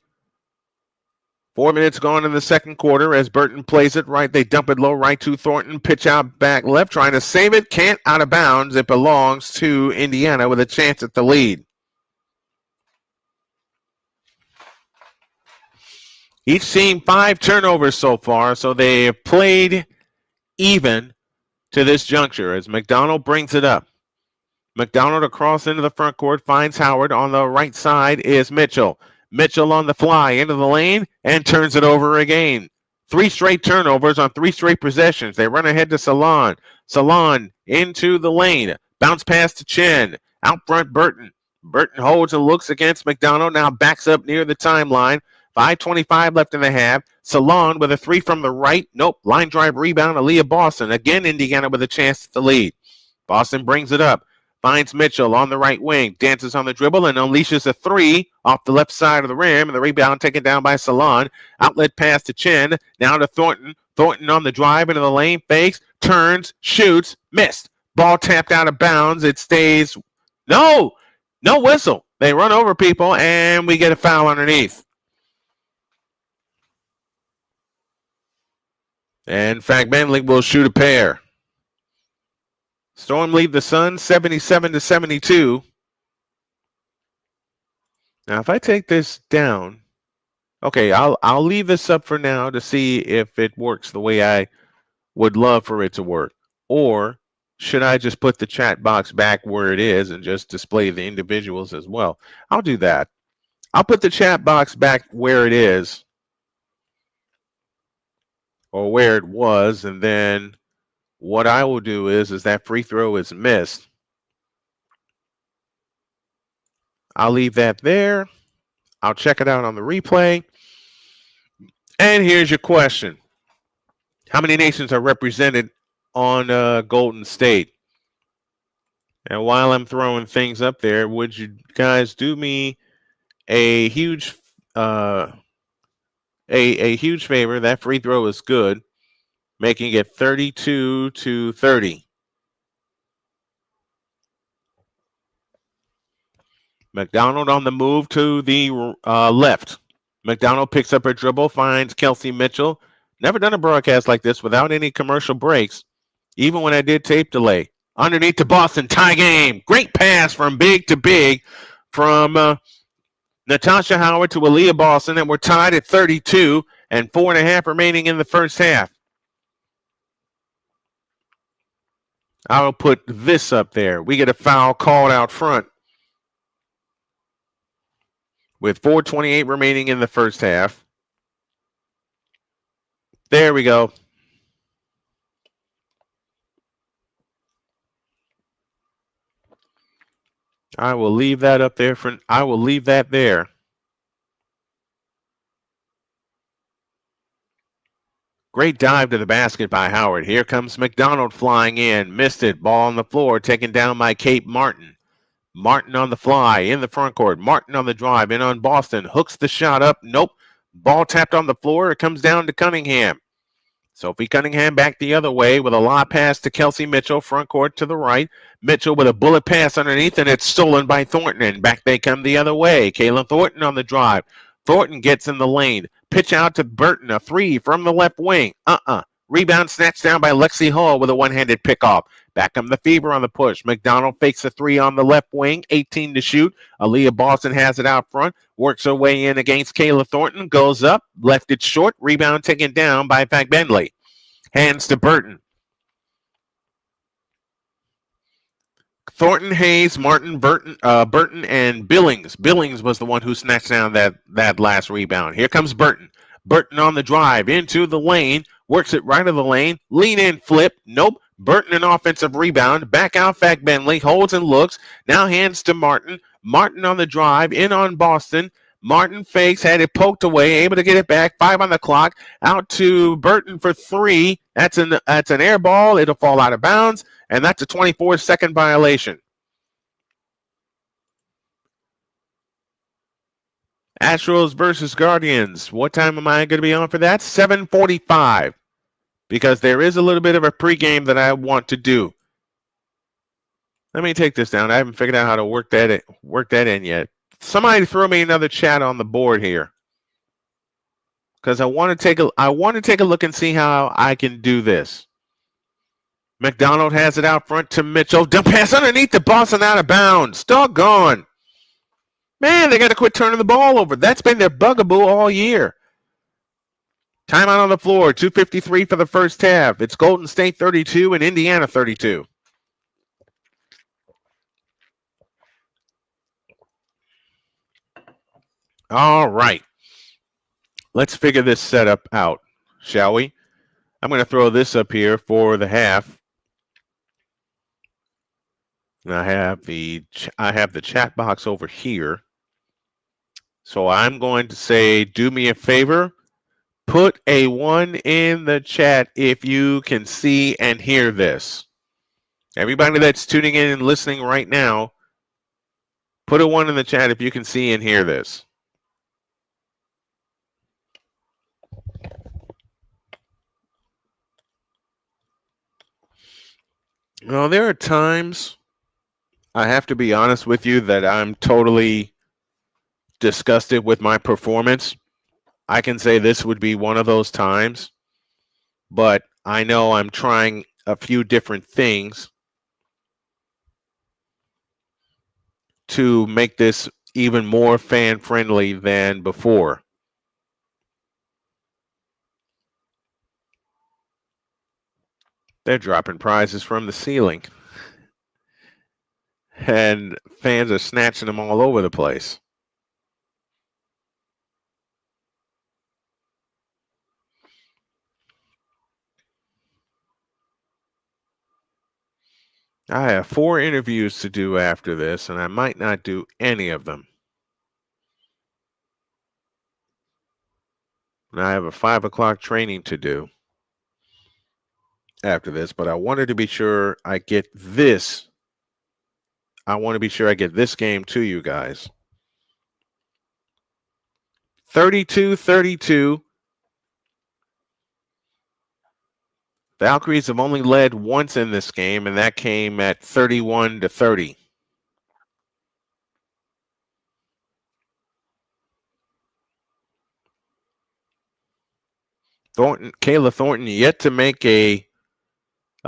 4 minutes gone in the second quarter as Burton plays it right. They dump it low right to Thornton. Pitch out back left, trying to save it. Can't, out of bounds. It belongs to Indiana with a chance at the lead. Each team 5 turnovers so far, so they have played even to this juncture as McDonald brings it up. McDonald across into the front court, finds Howard. On the right side is Mitchell. Mitchell on the fly into the lane and turns it over again. 3 straight turnovers on 3 straight possessions. They run ahead to Salon. Salon into the lane. Bounce pass to Chen. Out front, Burton. Burton holds and looks against McDonald. Now backs up near the timeline. 5:25 left in the half. Salon with a 3 from the right. Nope. Line drive rebound. Aaliyah Boston. Again, Indiana with a chance to lead. Boston brings it up. finds Mitchell on the right wing, dances on the dribble, and unleashes a three off the left side of the rim. And the rebound taken down by Salon. Outlet pass to Chin. Now to Thornton. Thornton on the drive into the lane, fakes, turns, shoots, missed. Ball tapped out of bounds. It stays. No whistle. They run over people, and we get a foul underneath. And Fagbenley will shoot a pair. Storm lead the Sun 77-72. Now, if I take this down, okay, I'll leave this up for now to see if it works the way I would love for it to work. Or should I just put the chat box back where it is and just display the individuals as well? I'll do that. I'll put the chat box back where it is or where it was, and then what I will do is that free throw is missed. I'll leave that there. I'll check it out on the replay. And here's your question. How many nations are represented on Golden State? And while I'm throwing things up there, would you guys do me a huge a huge favor? That free throw is good, making it 32-30. McDonald on the move to the left. McDonald picks up her dribble, finds Kelsey Mitchell. Never done a broadcast like this without any commercial breaks, even when I did tape delay. Underneath to Boston, tie game. Great pass from big to big from Natasha Howard to Aaliyah Boston, and we're tied at 32 and 4.5 remaining in the first half. I'll put this up there. We get a foul called out front with 4:28 remaining in the first half. There we go. I will leave that up there I will leave that there. Great dive to the basket by Howard. Here comes McDonald flying in. Missed it. Ball on the floor. Taken down by Kate Martin. Martin on the fly in the front court. Martin on the drive in on Boston. Hooks the shot up. Nope. Ball tapped on the floor. It comes down to Cunningham. Sophie Cunningham back the other way with a lob pass to Kelsey Mitchell, front court to the right. Mitchell with a bullet pass underneath, and it's stolen by Thornton. And back they come the other way. Kayla Thornton on the drive. Thornton gets in the lane. Pitch out to Burton, a three from the left wing. Rebound snatched down by Lexi Hall with a one-handed pickoff. Back come the Fever on the push. McDonald fakes a three on the left wing, 18 to shoot. Aaliyah Boston has it out front, works her way in against Kayla Thornton, goes up, left it short, rebound taken down by Fagbenley. Hands to Burton. Thornton, Hayes, Martin, Burton, and Billings. Billings was the one who snatched down that last rebound. Here comes Burton. Burton on the drive into the lane, works it right of the lane, lean in, flip. Nope. Burton an offensive rebound. Back out Fagbenley, holds and looks. Now hands to Martin. Martin on the drive, in on Boston. Martin fakes, had it poked away, able to get it back. 5 on the clock. Out to Burton for 3. That's an air ball. It'll fall out of bounds, and that's a 24-second violation. Astros versus Guardians. What time am I going to be on for that? 7:45. Because there is a little bit of a pregame that I want to do. Let me take this down. I haven't figured out how to work that in yet. Somebody throw me another chat on the board here. Because I want to take a look and see how I can do this. McDonald has it out front to Mitchell. Dump pass underneath the Boston out of bounds. Doggone. Man, they got to quit turning the ball over. That's been their bugaboo all year. Timeout on the floor, 2:53 for the first half. It's Golden State 32 and Indiana 32. All right. Let's figure this setup out, shall we? I'm going to throw this up here for the half. And I have the chat box over here. So I'm going to say, do me a favor. Put a 1 in the chat if you can see and hear this. Everybody that's tuning in and listening right now, put a 1 in the chat if you can see and hear this. Well, there are times, I have to be honest with you, that I'm totally disgusted with my performance. I can say this would be one of those times, but I know I'm trying a few different things to make this even more fan-friendly than before. They're dropping prizes from the ceiling. And fans are snatching them all over the place. I have 4 interviews to do after this, and I might not do any of them. And I have a 5 o'clock training to do after this, but I wanted to be sure I get this. I want to be sure I get this game to you guys. 32-32. Valkyries have only led once in this game, and that came at 31-30. Kayla Thornton yet to make a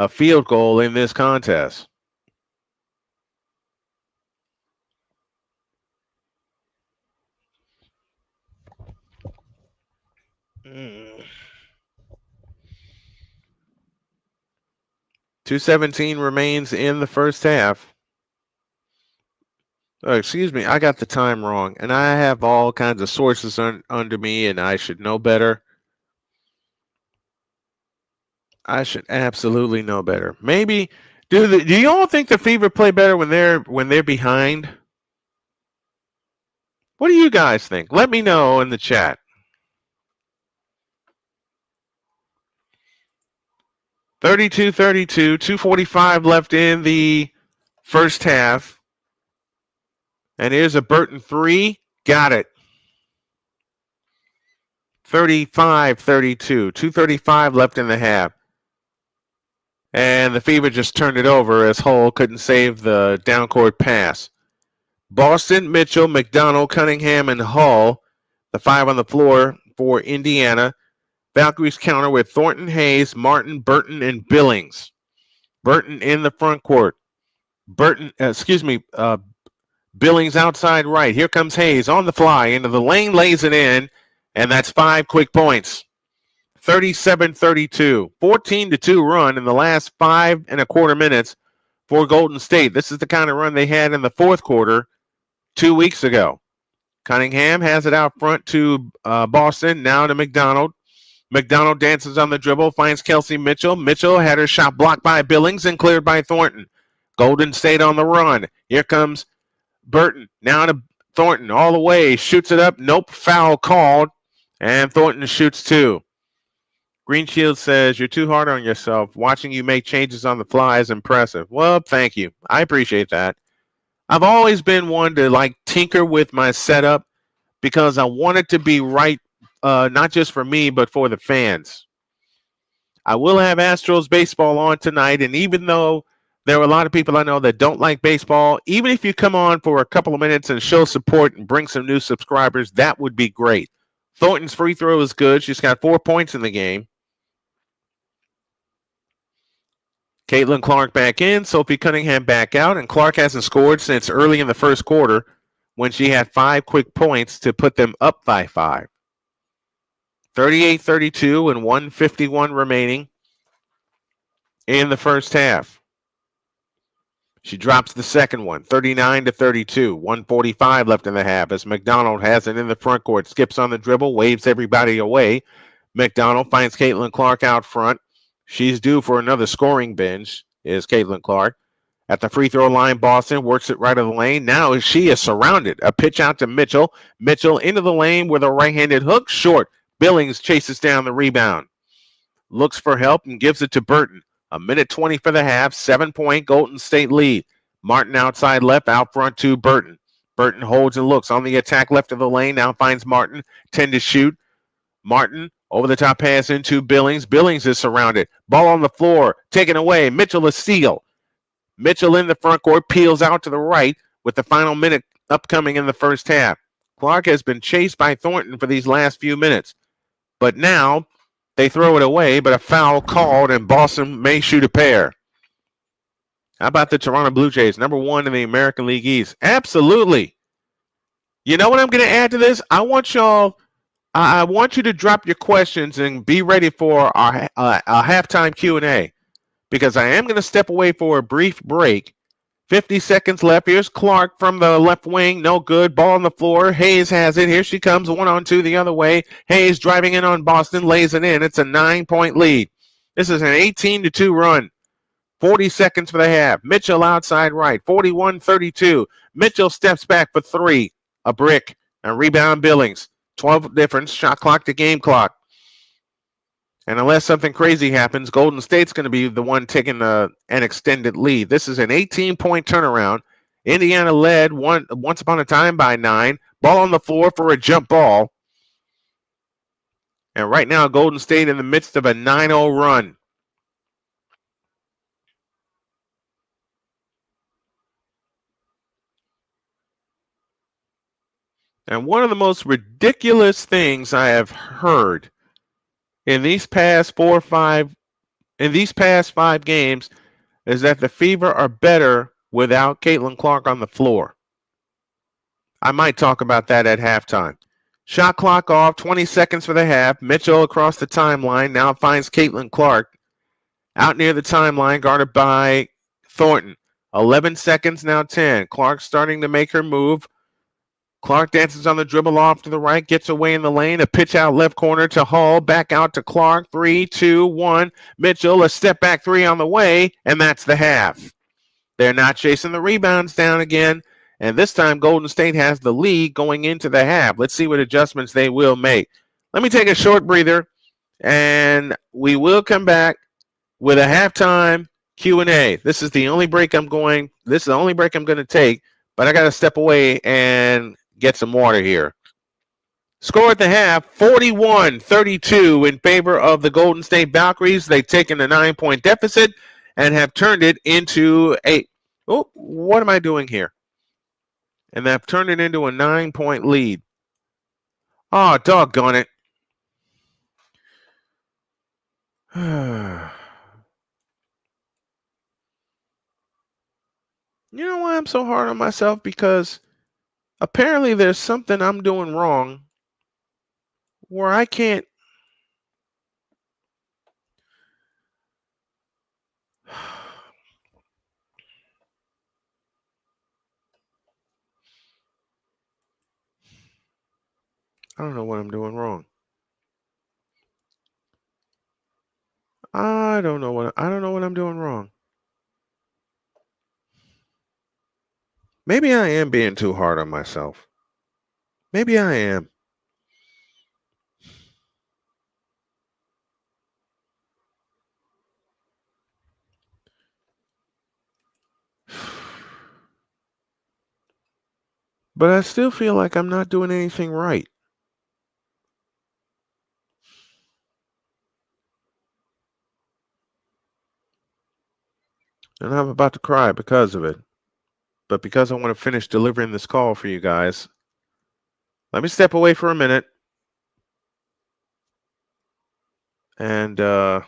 field goal in this contest. Mm. 2:17 remains in the first half. Oh, excuse me, I got the time wrong, and I have all kinds of sources under me, and I should know better. I should absolutely know better. Maybe do you all think the Fever play better when they're behind? What do you guys think? Let me know in the chat. 32-32, 2:45 left in the first half. And here's a Burton 3. Got it. 35-32, 2:35 left in the half. And the Fever just turned it over as Hull couldn't save the downcourt pass. Boston, Mitchell, McDonald, Cunningham, and Hull, the 5 on the floor for Indiana. Valkyries counter with Thornton, Hayes, Martin, Burton, and Billings. Burton in the front court. Billings outside right. Here comes Hayes on the fly into the lane, lays it in, and that's 5 quick points. 37-32, 14-2 run in the last 5 1/4 minutes for Golden State. This is the kind of run they had in the fourth quarter 2 weeks ago. Cunningham has it out front to Boston, now to McDonald. McDonald dances on the dribble, finds Kelsey Mitchell. Mitchell had her shot blocked by Billings and cleared by Thornton. Golden State on the run. Here comes Burton, now to Thornton, all the way, shoots it up. Nope, foul called, and Thornton shoots 2. Greenshield says, you're too hard on yourself. Watching you make changes on the fly is impressive. Well, thank you. I appreciate that. I've always been one to tinker with my setup because I want it to be right, not just for me, but for the fans. I will have Astros baseball on tonight, and even though there are a lot of people I know that don't like baseball, even if you come on for a couple of minutes and show support and bring some new subscribers, that would be great. Thornton's free throw is good. She's got 4 points in the game. Caitlin Clark back in, Sophie Cunningham back out, and Clark hasn't scored since early in the first quarter when she had 5 quick points to put them up by 5. 38-32 and 1:51 remaining in the first half. She drops the second one, 39-32, 1:45 left in the half as McDonald has it in the front court, skips on the dribble, waves everybody away. McDonald finds Caitlin Clark out front. She's due for another scoring binge, is Caitlin Clark. At the free throw line, Boston works it right of the lane. Now she is surrounded. A pitch out to Mitchell. Mitchell into the lane with a right-handed hook, short. Billings chases down the rebound. Looks for help and gives it to Burton. A minute 20 for the half, 7-point Golden State lead. Martin outside left, out front to Burton. Burton holds and looks on the attack left of the lane, now finds Martin, 10 to shoot. Martin, over the top pass into Billings. Billings is surrounded. Ball on the floor, taken away. Mitchell a steal. Mitchell in the front court, peels out to the right with the final minute upcoming in the first half. Clark has been chased by Thornton for these last few minutes. But now they throw it away, but a foul called, and Boston may shoot a pair. How about the Toronto Blue Jays, number 1 in the American League East? Absolutely. You know what I'm going to add to this? I want you to drop your questions and be ready for our halftime Q&A, because I am going to step away for a brief break. 50 seconds left. Here's Clark from the left wing. No good. Ball on the floor. Hayes has it. Here she comes. 1-on-2 the other way. Hayes driving in on Boston. Lays it in. It's a 9-point lead. This is an 18-2 run. 40 seconds for the half. Mitchell outside right. 41-32. Mitchell steps back for 3. A brick. And rebound Billings. 12 difference. Shot clock to game clock. And unless something crazy happens, Golden State's going to be the one taking an extended lead. This is an 18-point turnaround. Indiana led once upon a time by 9. Ball on the floor for a jump ball. And right now, Golden State in the midst of a 9-0 run. And one of the most ridiculous things I have heard in these past 5 games is that the Fever are better without Caitlin Clark on the floor. I might talk about that at halftime. Shot clock off, 20 seconds for the half. Mitchell across the timeline now finds Caitlin Clark out near the timeline, guarded by Thornton. 11 seconds, now 10. Clark starting to make her move. Clark dances on the dribble off to the right, gets away in the lane, a pitch out left corner to Hall, back out to Clark, 3, 2, 1. Mitchell, a step back 3 on the way, and that's the half. They're not chasing the rebounds down again, and this time Golden State has the lead going into the half. Let's see what adjustments they will make. Let me take a short breather, and we will come back with a halftime Q&A. This is the only break I'm going to take, but I got to step away and get some water here. Score at the half, 41-32 in favor of the Golden State Valkyries. They've taken a 9-point deficit and have turned it into what am I doing here? And they've turned it into a 9-point lead. Oh, doggone it. You know why I'm so hard on myself? Because apparently there's something I'm doing wrong where I can't. I don't know what I'm doing wrong. I don't know what I'm doing wrong. Maybe I am being too hard on myself. Maybe I am. But I still feel like I'm not doing anything right. And I'm about to cry because of it. But because I want to finish delivering this call for you guys, let me step away for a minute. And I'll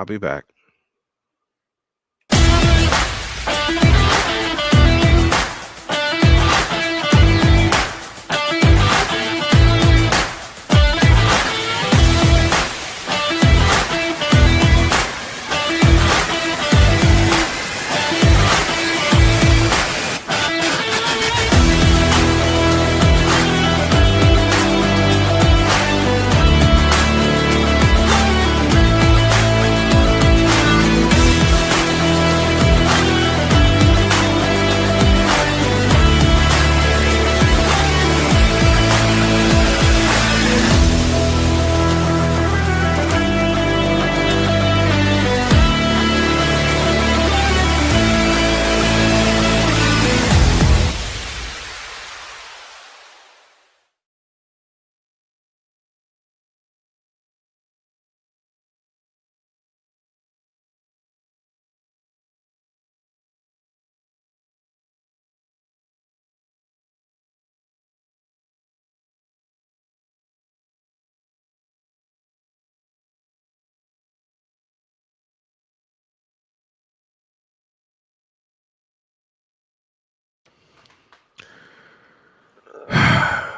be back.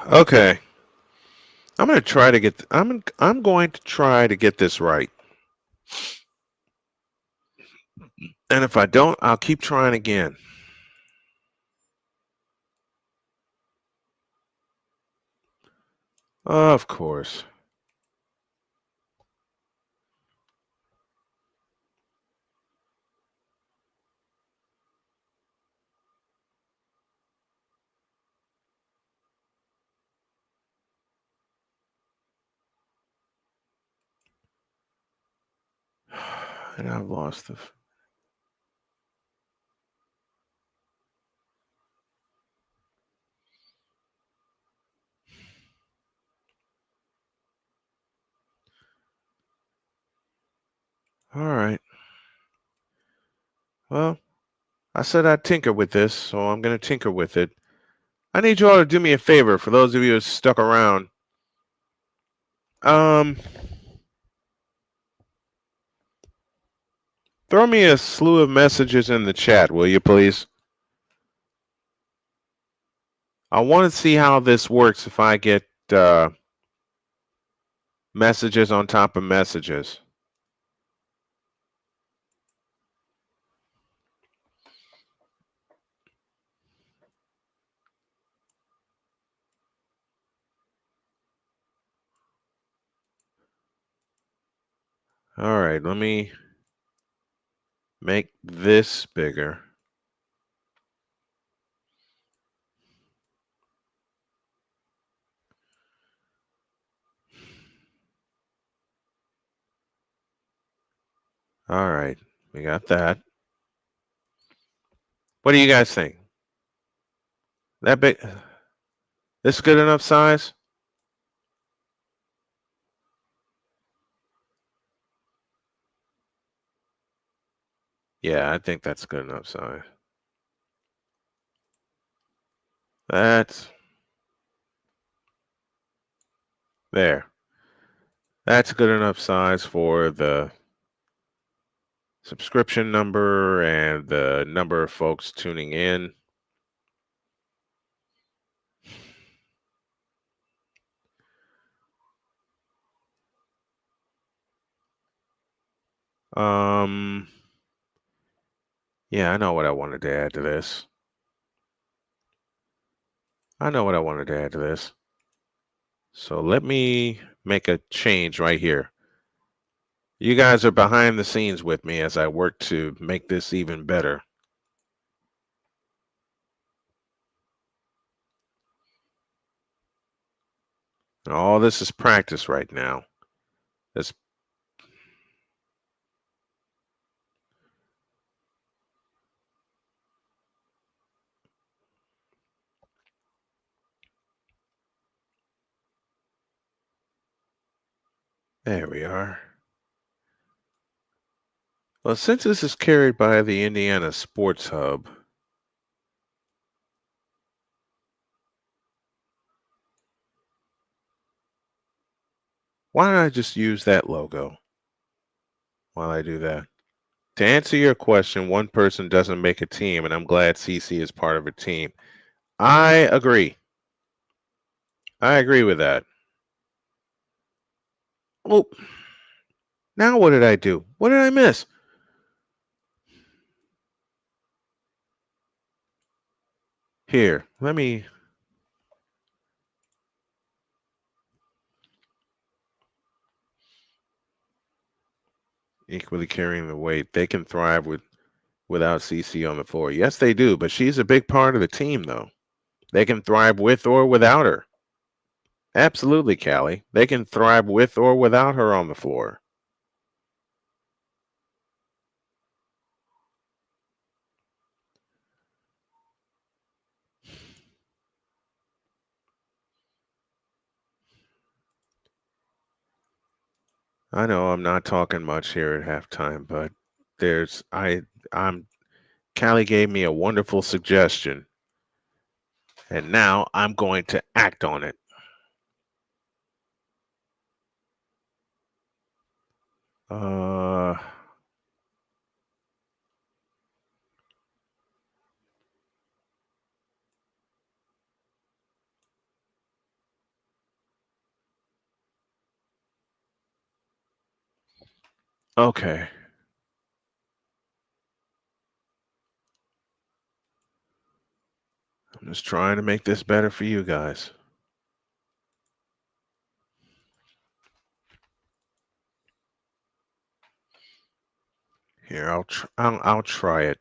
Okay. I'm going to try to get I'm going to try to get this right. And if I don't, I'll keep trying again. Of course. And I've lost the. All right. Well, I said I'd tinker with this, so I'm going to tinker with it. I need you all to do me a favor for those of you who stuck around. Um, Throw me a slew of messages in the chat, will you please? I want to see how this works if I get messages on top of messages. All right, let me make this bigger. All right, we got that. What do you guys think? That big? This good enough size? Yeah, I think that's good enough size. That's there. That's good enough size for the subscription number and the number of folks tuning in. Yeah, I know what I wanted to add to this. So let me make a change right here. You guys are behind the scenes with me as I work to make this even better. All this is practice right now. This There we are. Well, since this is carried by the Indiana Sports Hub, why don't I just use that logo while I do that? To answer your question, one person doesn't make a team, and I'm glad CC is part of a team. I agree. I agree with that. Oh, now what did I do? What did I miss? Here, let me. Equally carrying the weight. They can thrive without CC on the floor. Yes, they do, but she's a big part of the team, though. They can thrive with or without her. Absolutely, Callie. They can thrive with or without her on the floor. I know I'm not talking much here at halftime, but I'm Callie gave me a wonderful suggestion, and now I'm going to act on it. Uh, Okay. I'm just trying to make this better for you guys. Here, I'll try it.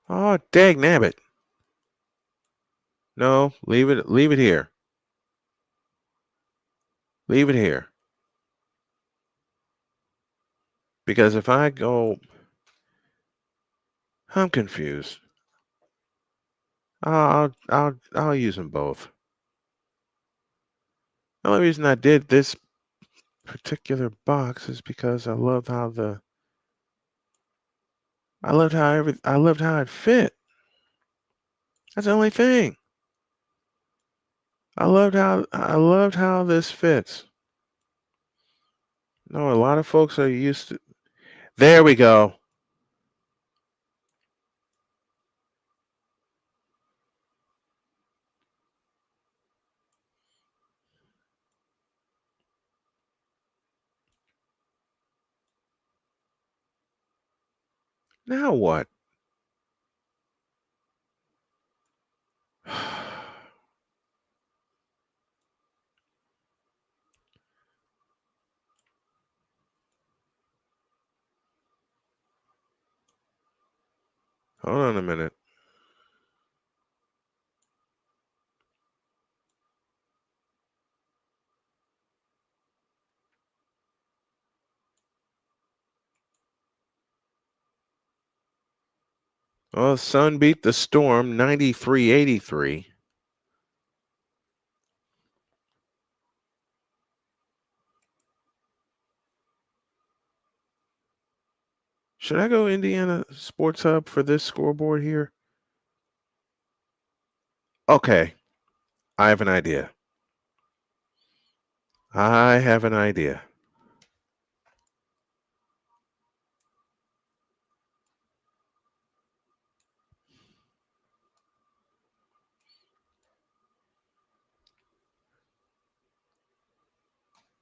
Oh, dag nabbit. No, leave it here. Leave it here. Because if I go, I'm confused. I'll use them both. The only reason I did this particular box is because I loved how it fit. That's the only thing. I loved how this fits. No, a lot of folks are used to. There we go. Now what? Hold on a minute. Well, Sun beat the Storm 93-83. Should I go Indiana Sports Hub for this scoreboard here? Okay, I have an idea. I have an idea.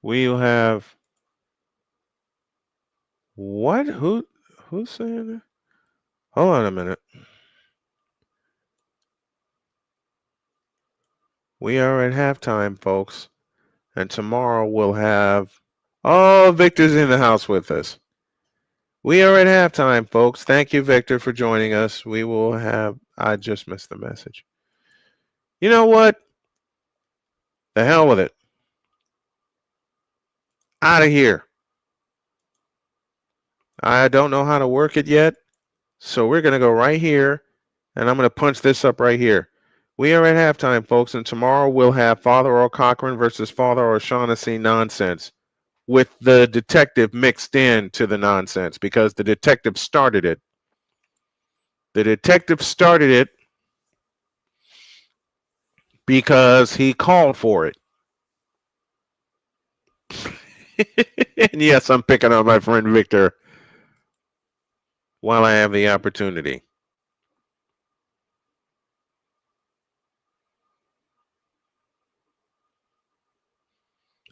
We'll have what? Who's saying that? Hold on a minute. We are at halftime, folks. And tomorrow we'll have. Oh, Victor's in the house with us. We are at halftime, folks. Thank you, Victor, for joining us. We will have. I just missed the message. You know what? The hell with it. Out of here. I don't know how to work it yet. So we're going to go right here. And I'm going to punch this up right here. We are at halftime, folks. And tomorrow we'll have Father Earl Cochran versus Father O'Shaughnessy nonsense, with the detective mixed in to the nonsense because the detective started it. The detective started it because he called for it. And yes, I'm picking on my friend Victor while I have the opportunity.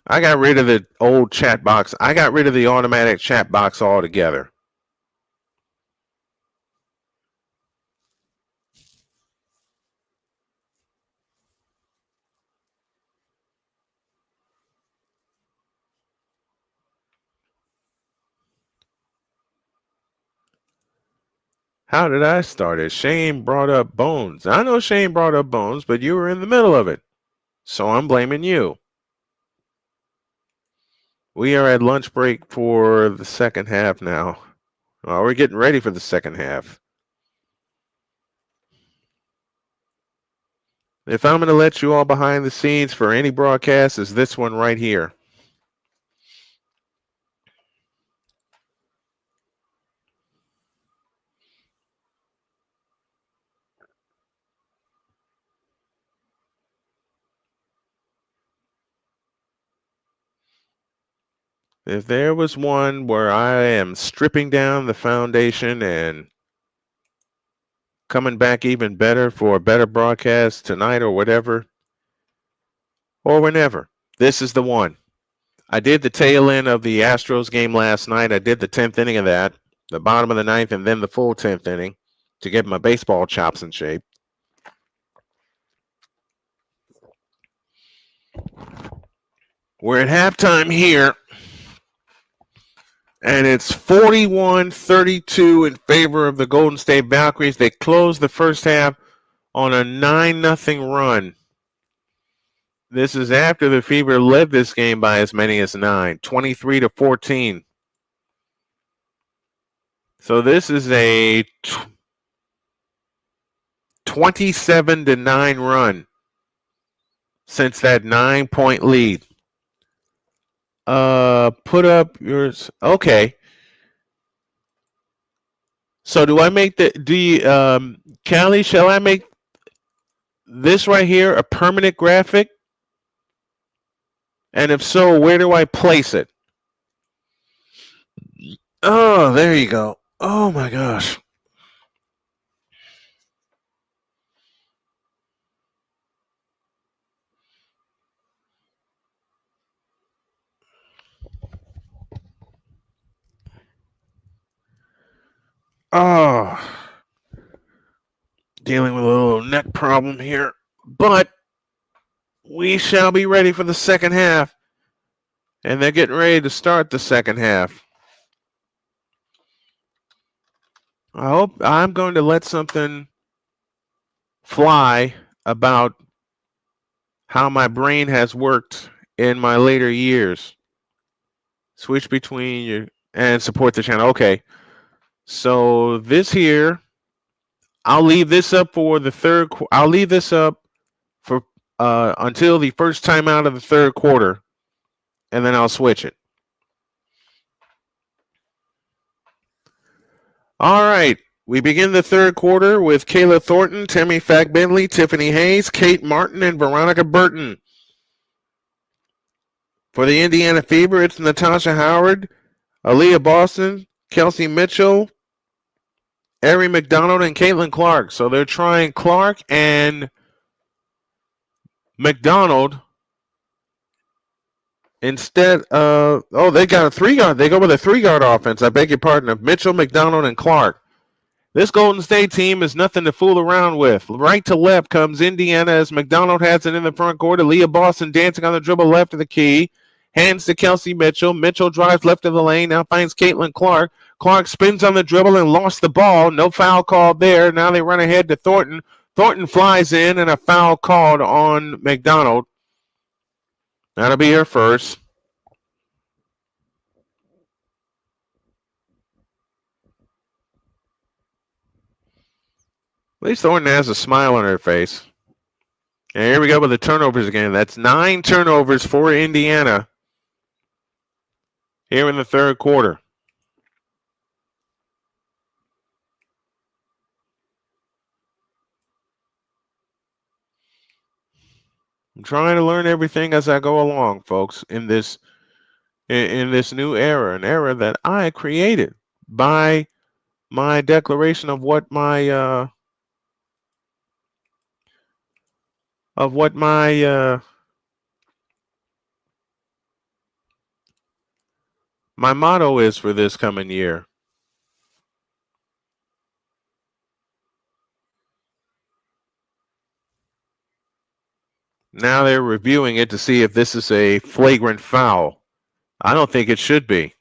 I got rid of the old chat box. I got rid of the automatic chat box altogether. How did I start it? Shane brought up Bones. I know Shane brought up Bones, but you were in the middle of it. So I'm blaming you. We are at lunch break for the second half now. Well, we're getting ready for the second half. If I'm going to let you all behind the scenes for any broadcast, is this one right here. If there was one where I am stripping down the foundation and coming back even better for a better broadcast tonight or whatever, or whenever, this is the one. I did the tail end of the Astros game last night. I did the 10th inning of that, the bottom of the ninth, and then the full 10th inning to get my baseball chops in shape. We're at halftime here, and it's 41-32 in favor of the Golden State Valkyries. They closed the first half on a 9-0 run. This is after the Fever led this game by as many as 9, 23-14. So this is a 27-9 run since that 9-point lead. Put up yours. Okay. So do I make Callie, shall I make this right here a permanent graphic? And if so, where do I place it? Oh, there you go. Oh my gosh. Oh, dealing with a little neck problem here. But we shall be ready for the second half. And they're getting ready to start the second half. I hope I'm going to let something fly about how my brain has worked in my later years. Switch between your and support the channel. Okay. So this here, I'll leave this up for the third. I'll leave this up for until the first time out of the third quarter, and then I'll switch it. All right. We begin the third quarter with Kayla Thornton, Tammy Fack-Bentley, Tiffany Hayes, Kate Martin, and Veronica Burton. For the Indiana Fever, it's Natasha Howard, Aaliyah Boston, Kelsey Mitchell, Ari McDonald, and Caitlin Clark. So they're trying Clark and McDonald instead of, they got a 3-guard. They go with a 3-guard offense. I beg your pardon, of Mitchell, McDonald, and Clark. This Golden State team is nothing to fool around with. Right to left comes Indiana as McDonald has it in the front court. Aaliyah Boston dancing on the dribble left of the key. Hands to Kelsey Mitchell. Mitchell drives left of the lane. Now finds Caitlin Clark. Clark spins on the dribble and lost the ball. No foul called there. Now they run ahead to Thornton. Thornton flies in and a foul called on McDonald. That'll be her first. At least Thornton has a smile on her face. And here we go with the turnovers again. That's 9 turnovers for Indiana here in the third quarter. I'm trying to learn everything as I go along, folks, in this new era, an era that I created by my declaration of what my my motto is for this coming year. Now they're reviewing it to see if this is a flagrant foul. I don't think it should be.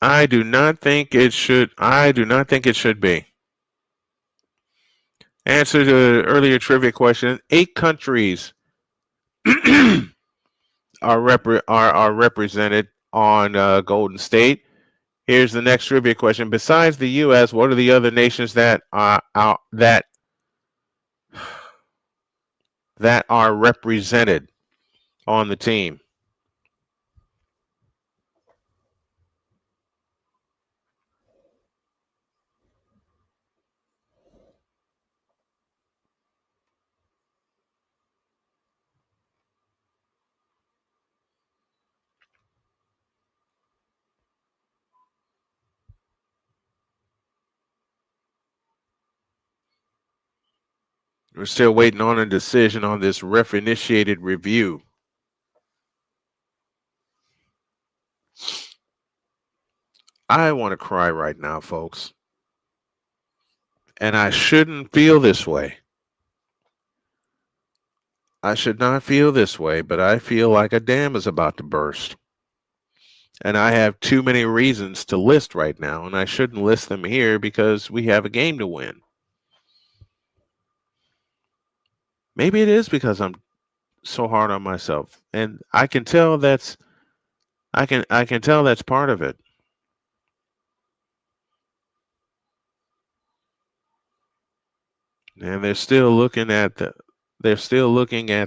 I do not think it should be. Answer to the earlier trivia question: 8 countries are represented on Golden State. Here's the next trivia question: besides the U.S., what are the other nations that are represented on the team? We're still waiting on a decision on this ref-initiated review. I want to cry right now, folks. And I shouldn't feel this way. I should not feel this way, but I feel like a dam is about to burst. And I have too many reasons to list right now, and I shouldn't list them here because we have a game to win. Maybe it is because I'm so hard on myself, and I can tell that's part of it. And they're still looking at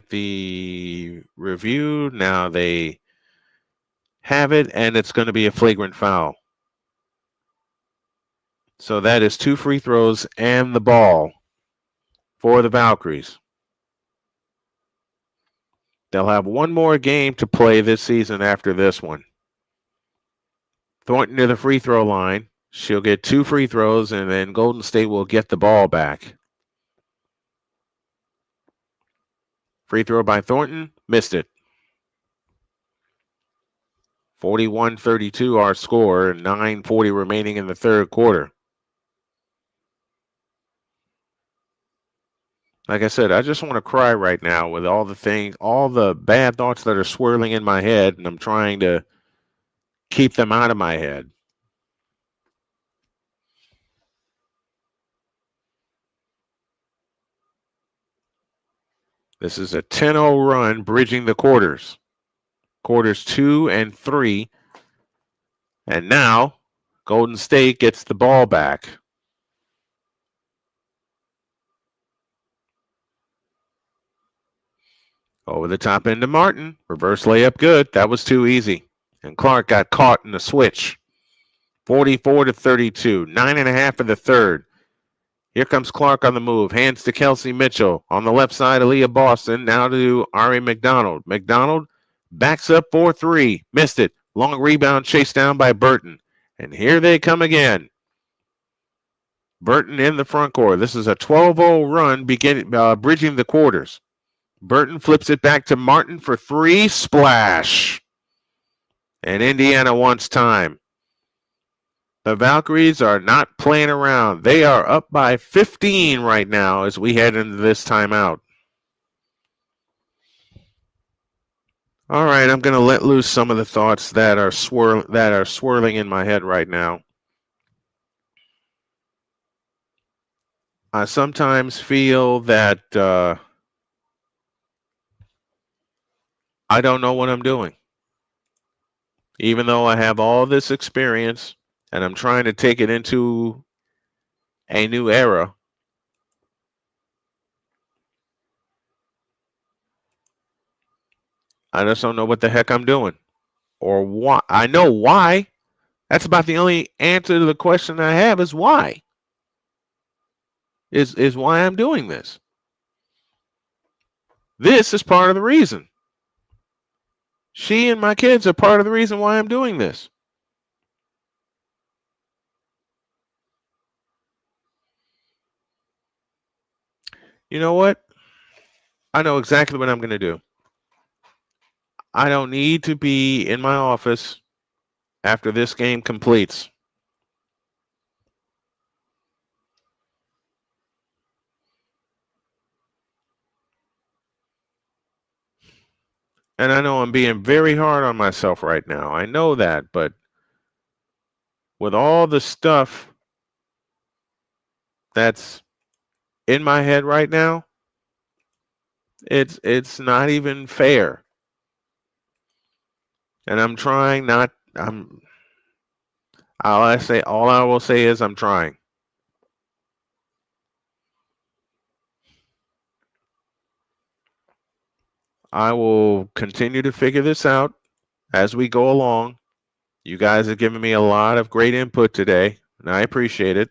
the review. Now they have it, and it's going to be a flagrant foul. So that is 2 free throws and the ball for the Valkyries. They'll have one more game to play this season after this one. Thornton to the free throw line. She'll get 2 free throws, and then Golden State will get the ball back. Free throw by Thornton. Missed it. 41-32 our score, and 9:40 remaining in the third quarter. Like I said, I just want to cry right now with all the bad thoughts that are swirling in my head, and I'm trying to keep them out of my head. This is a 10-0 run bridging the quarters. Quarters 2 and 3. And now Golden State gets the ball back. Over the top into Martin. Reverse layup good. That was too easy. And Clark got caught in the switch. 44-32. 9.5 of the third. Here comes Clark on the move. Hands to Kelsey Mitchell. On the left side, Aaliyah Boston. Now to Ari McDonald. McDonald backs up 4-3. Missed it. Long rebound chased down by Burton. And here they come again. Burton in the front court. This is a 12-0 run bridging the quarters. Burton flips it back to Martin for 3. Splash. And Indiana wants time. The Valkyries are not playing around. They are up by 15 right now as we head into this timeout. All right, I'm going to let loose some of the thoughts that are swirling in my head right now. I sometimes feel that I don't know what I'm doing. Even though I have all this experience and I'm trying to take it into a new era, I just don't know what the heck I'm doing or why. I know why. That's about the only answer to the question I have is why. Is why I'm doing this. This is part of the reason. She and my kids are part of the reason why I'm doing this. You know what? I know exactly what I'm going to do. I don't need to be in my office after this game completes. And I know I'm being very hard on myself right now. I know that, but with all the stuff that's in my head right now, it's not even fair. And I'm trying not all I will say is I'm trying. I will continue to figure this out as we go along. You guys have given me a lot of great input today, and I appreciate it.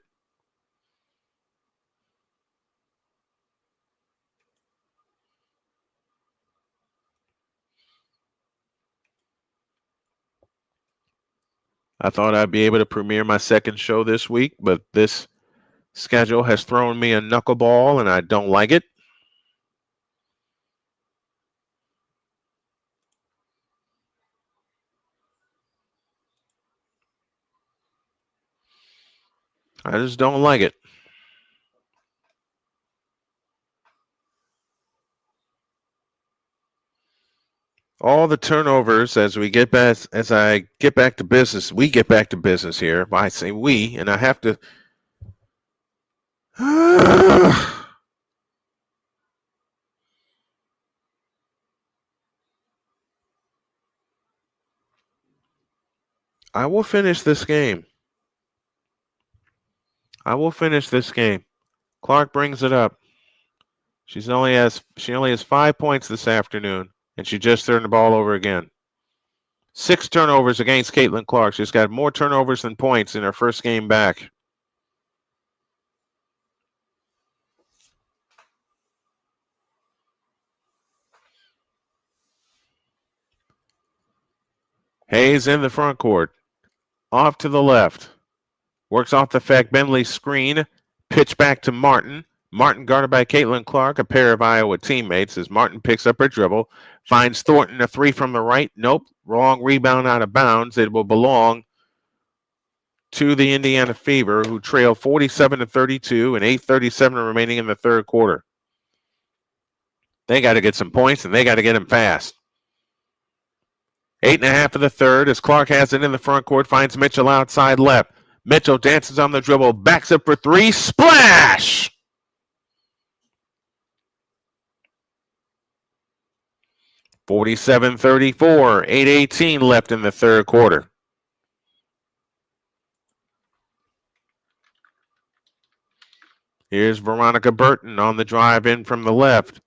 I thought I'd be able to premiere my second show this week, but this schedule has thrown me a knuckleball, and I don't like it. I just don't like it. All the turnovers as I get back to business, we get back to business here. I say we, and I have to. I will finish this game. Clark brings it up. She only has 5 points this afternoon, and she just turned the ball over again. 6 turnovers against Caitlin Clark. She's got more turnovers than points in her first game back. Hayes in the front court. Off to the left. Works off the Bentley screen. Pitch back to Martin. Martin guarded by Caitlin Clark, a pair of Iowa teammates, as Martin picks up her dribble. Finds Thornton, a 3 from the right. Nope. Wrong rebound out of bounds. It will belong to the Indiana Fever, who trail 47-32 and 8:37 remaining in the third quarter. They got to get some points, and they got to get them fast. 8.5 of the third as Clark has it in the front court, finds Mitchell outside left. Mitchell dances on the dribble, backs up for 3, splash! (47-34), 8:18 left in the third quarter. Here's Veronica Burton on the drive in from the left.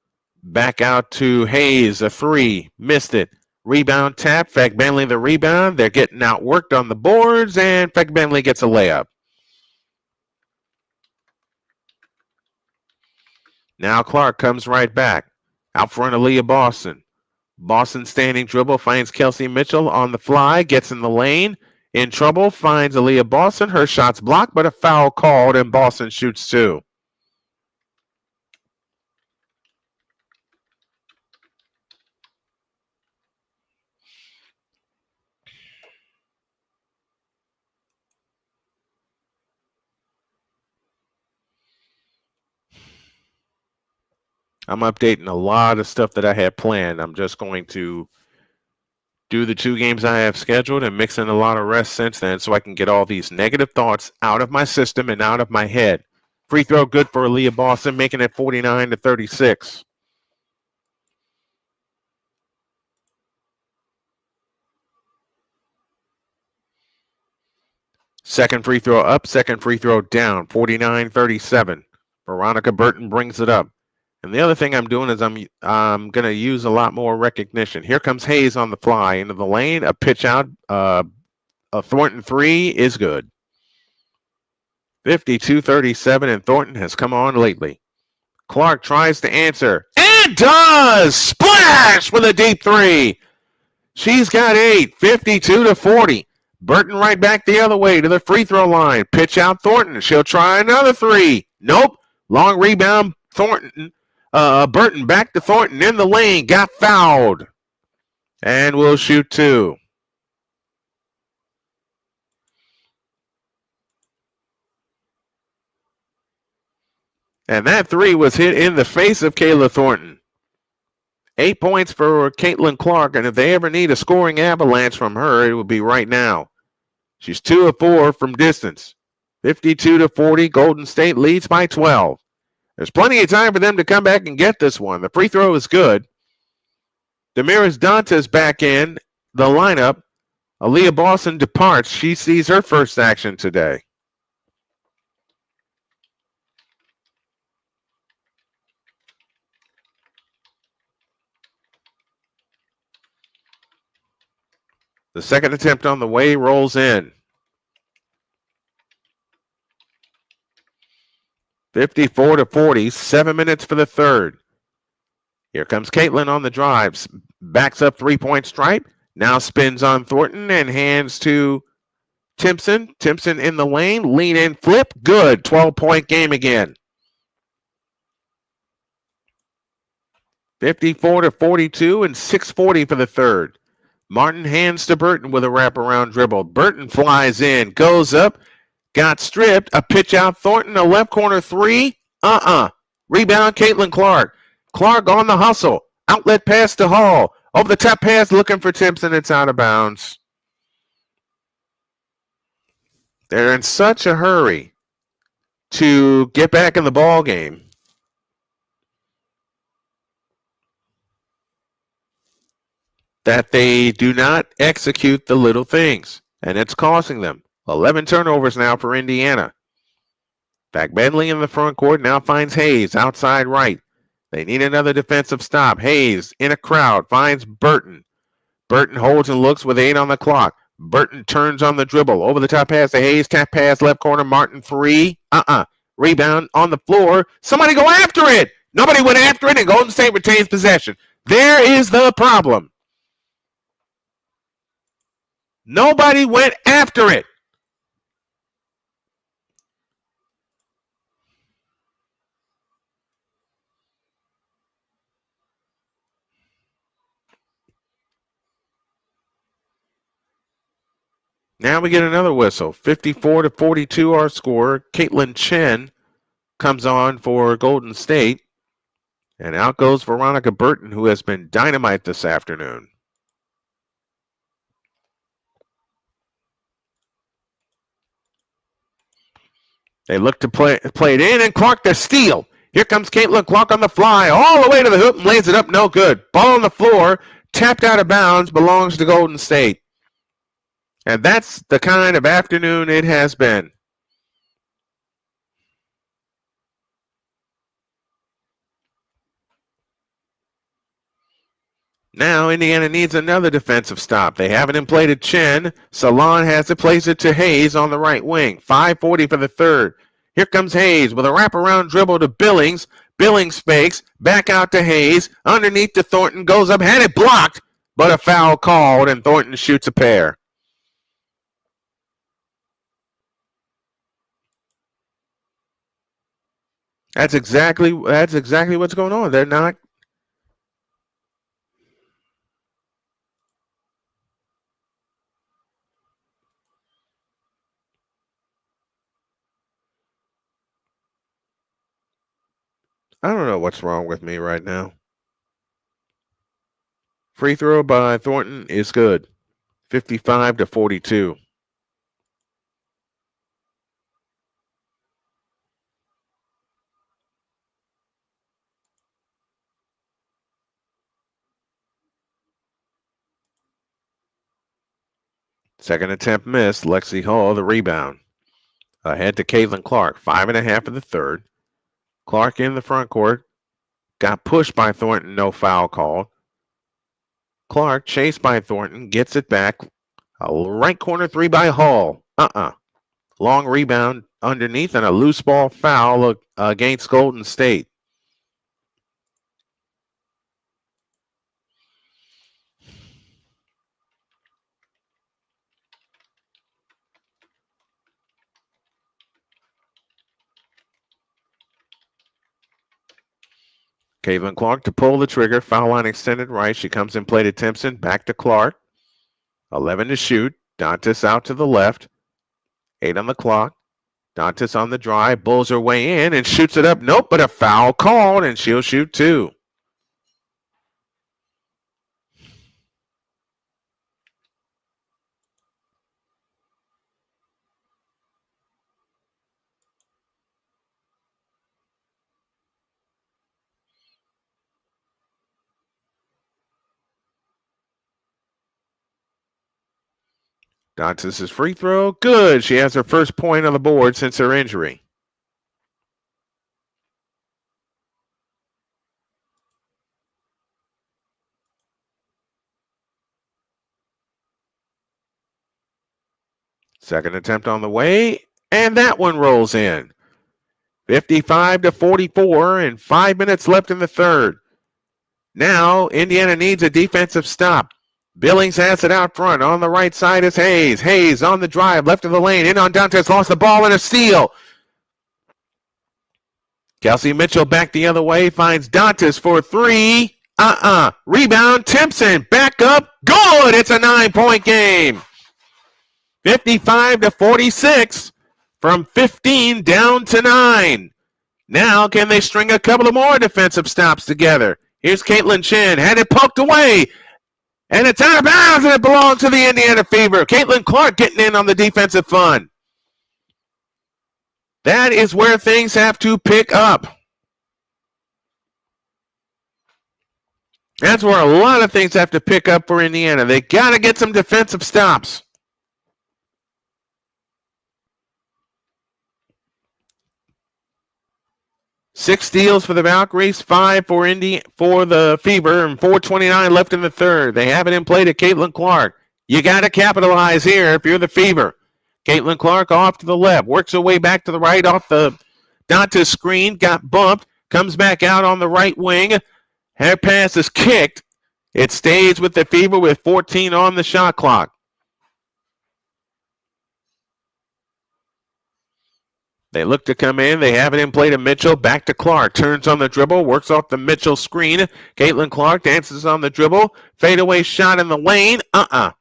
Back out to Hayes, a 3, missed it. Rebound tap, Bentley the rebound. They're getting outworked on the boards, and Bentley gets a layup. Now Clark comes right back. Out front, Aaliyah Boston. Boston standing dribble, finds Kelsey Mitchell on the fly, gets in the lane. In trouble, finds Aaliyah Boston. Her shot's blocked, but a foul called, and Boston shoots 2. I'm updating a lot of stuff that I had planned. I'm just going to do the 2 games I have scheduled and mix in a lot of rest since then so I can get all these negative thoughts out of my system and out of my head. Free throw good for Aaliyah Boston, making it 49-36. Second free throw up, second free throw down, 49-37. Veronica Burton brings it up. And the other thing I'm doing is I'm going to use a lot more recognition. Here comes Hayes on the fly into the lane. A pitch out. A Thornton 3 is good. 52-37, and Thornton has come on lately. Clark tries to answer. And does! Splash with a deep 3. She's got 8. 52-40. Burton right back the other way to the free throw line. Pitch out Thornton. She'll try another 3. Nope. Long rebound. Thornton. Burton back to Thornton in the lane, got fouled, and will shoot 2. And that 3 was hit in the face of Kayla Thornton. 8 points for Caitlin Clark, and if they ever need a scoring avalanche from her, it would be right now. She's 2 of 4 from distance. 52-40, Golden State leads by 12. There's plenty of time for them to come back and get this one. The free throw is good. Damaris Dantas back in the lineup. Aaliyah Boston departs. She sees her first action today. The second attempt on the way rolls in. 54-40, 7 minutes for the third. Here comes Caitlin on the drives. Backs up 3-point stripe. Now spins on Thornton and hands to Timpson. Timpson in the lane. Lean in, flip. Good. 12-point game again. 54-42 and 6:40 for the third. Martin hands to Burton with a wraparound dribble. Burton flies in, goes up, got stripped. A pitch out Thornton, a left corner three. Rebound, Caitlin Clark. Clark on the hustle. Outlet pass to Hall. Over the top pass, looking for Timpson. It's out of bounds. They're in such a hurry to get back in the ball game that they do not execute the little things, and it's costing them. 11 turnovers now for Indiana. Back Bentley in the front court, now finds Hayes outside right. They need another defensive stop. Hayes in a crowd, finds Burton. Burton holds and looks with 8 on the clock. Burton turns on the dribble. Over the top pass to Hayes. Tap pass left corner. Martin 3. Rebound on the floor. Somebody go after it. Nobody went after it, and Golden State retains possession. There is the problem. Nobody went after it. Now we get another whistle. 54-42 our score. Caitlin Chen comes on for Golden State. And out goes Veronica Burton, who has been dynamite this afternoon. They look to play it in, and Clark to steal. Here comes Caitlin Clark on the fly, all the way to the hoop and lays it up, no good. Ball on the floor, tapped out of bounds, belongs to Golden State. And that's the kind of afternoon it has been. Now Indiana needs another defensive stop. They have it in play to Chen. Salon has to place it to Hayes on the right wing. 5:40 for the third. Here comes Hayes with a wraparound dribble to Billings. Billings fakes, back out to Hayes. Underneath to Thornton, goes up, had it blocked, but a foul called, and Thornton shoots a pair. That's exactly what's going on. They're not. I don't know what's wrong with me right now. Free throw by Thornton is good. 55-42. Second attempt missed. Lexi Hall, the rebound. Ahead to Caitlin Clark. 5.5 of the third. Clark in the front court. Got pushed by Thornton. No foul called. Clark chased by Thornton. Gets it back. A right corner three by Hall. Long rebound underneath and a loose ball foul against Golden State. Caitlin Clark to pull the trigger. Foul line extended right. She comes in play to Timpson. Back to Clark. 11 to shoot. Dantas out to the left. 8 on the clock. Dantas on the drive. Bulls her way in and shoots it up. Nope, but a foul called, and she'll shoot 2. Dantas' free throw, good. She has her first point on the board since her injury. Second attempt on the way, and that one rolls in. 55-44, and 5 minutes left in the third. Now, Indiana needs a defensive stop. Billings has it out front. On the right side is Hayes. Hayes on the drive, left of the lane. In on Dantas, lost the ball and a steal. Kelsey Mitchell back the other way, finds Dantas for 3. Rebound, Timpson, back up, good. It's a 9-point game. 55-46. from 15 down to 9. Now, can they string a couple of more defensive stops together? Here's Caitlin Chen, had it poked away, and it's out of bounds, and it belongs to the Indiana Fever. Caitlin Clark getting in on the defensive fun. That is where things have to pick up. That's where a lot of things have to pick up for Indiana. They got to get some defensive stops. Six steals for the Valkyries, 5 for the Fever, and 4:29 left in the third. They have it in play to Caitlin Clark. You got to capitalize here if you're the Fever. Caitlin Clark off to the left, works her way back to the right off the Danta's screen, got bumped, comes back out on the right wing. Her pass is kicked. It stays with the Fever with 14 on the shot clock. They look to come in. They have it in play to Mitchell. Back to Clark. Turns on the dribble. Works off the Mitchell screen. Caitlin Clark dances on the dribble. Fadeaway shot in the lane.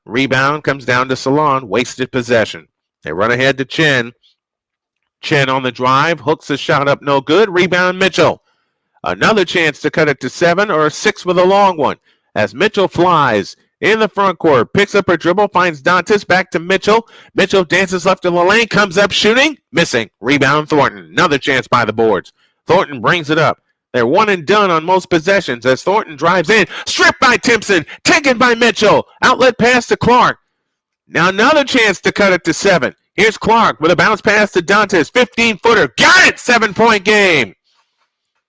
Rebound comes down to Salon. Wasted possession. They run ahead to Chen. Chen on the drive. Hooks the shot up. No good. Rebound Mitchell. Another chance to cut it to 7 or 6 with a long one. As Mitchell flies in the front court, picks up her dribble, finds Dantas, back to Mitchell. Mitchell dances left in the lane, comes up shooting, missing. Rebound Thornton. Another chance by the boards. Thornton brings it up. They're one and done on most possessions as Thornton drives in. Stripped by Timpson, taken by Mitchell. Outlet pass to Clark. Now another chance to cut it to 7. Here's Clark with a bounce pass to Dantas. 15-footer. Got it! 7-point game.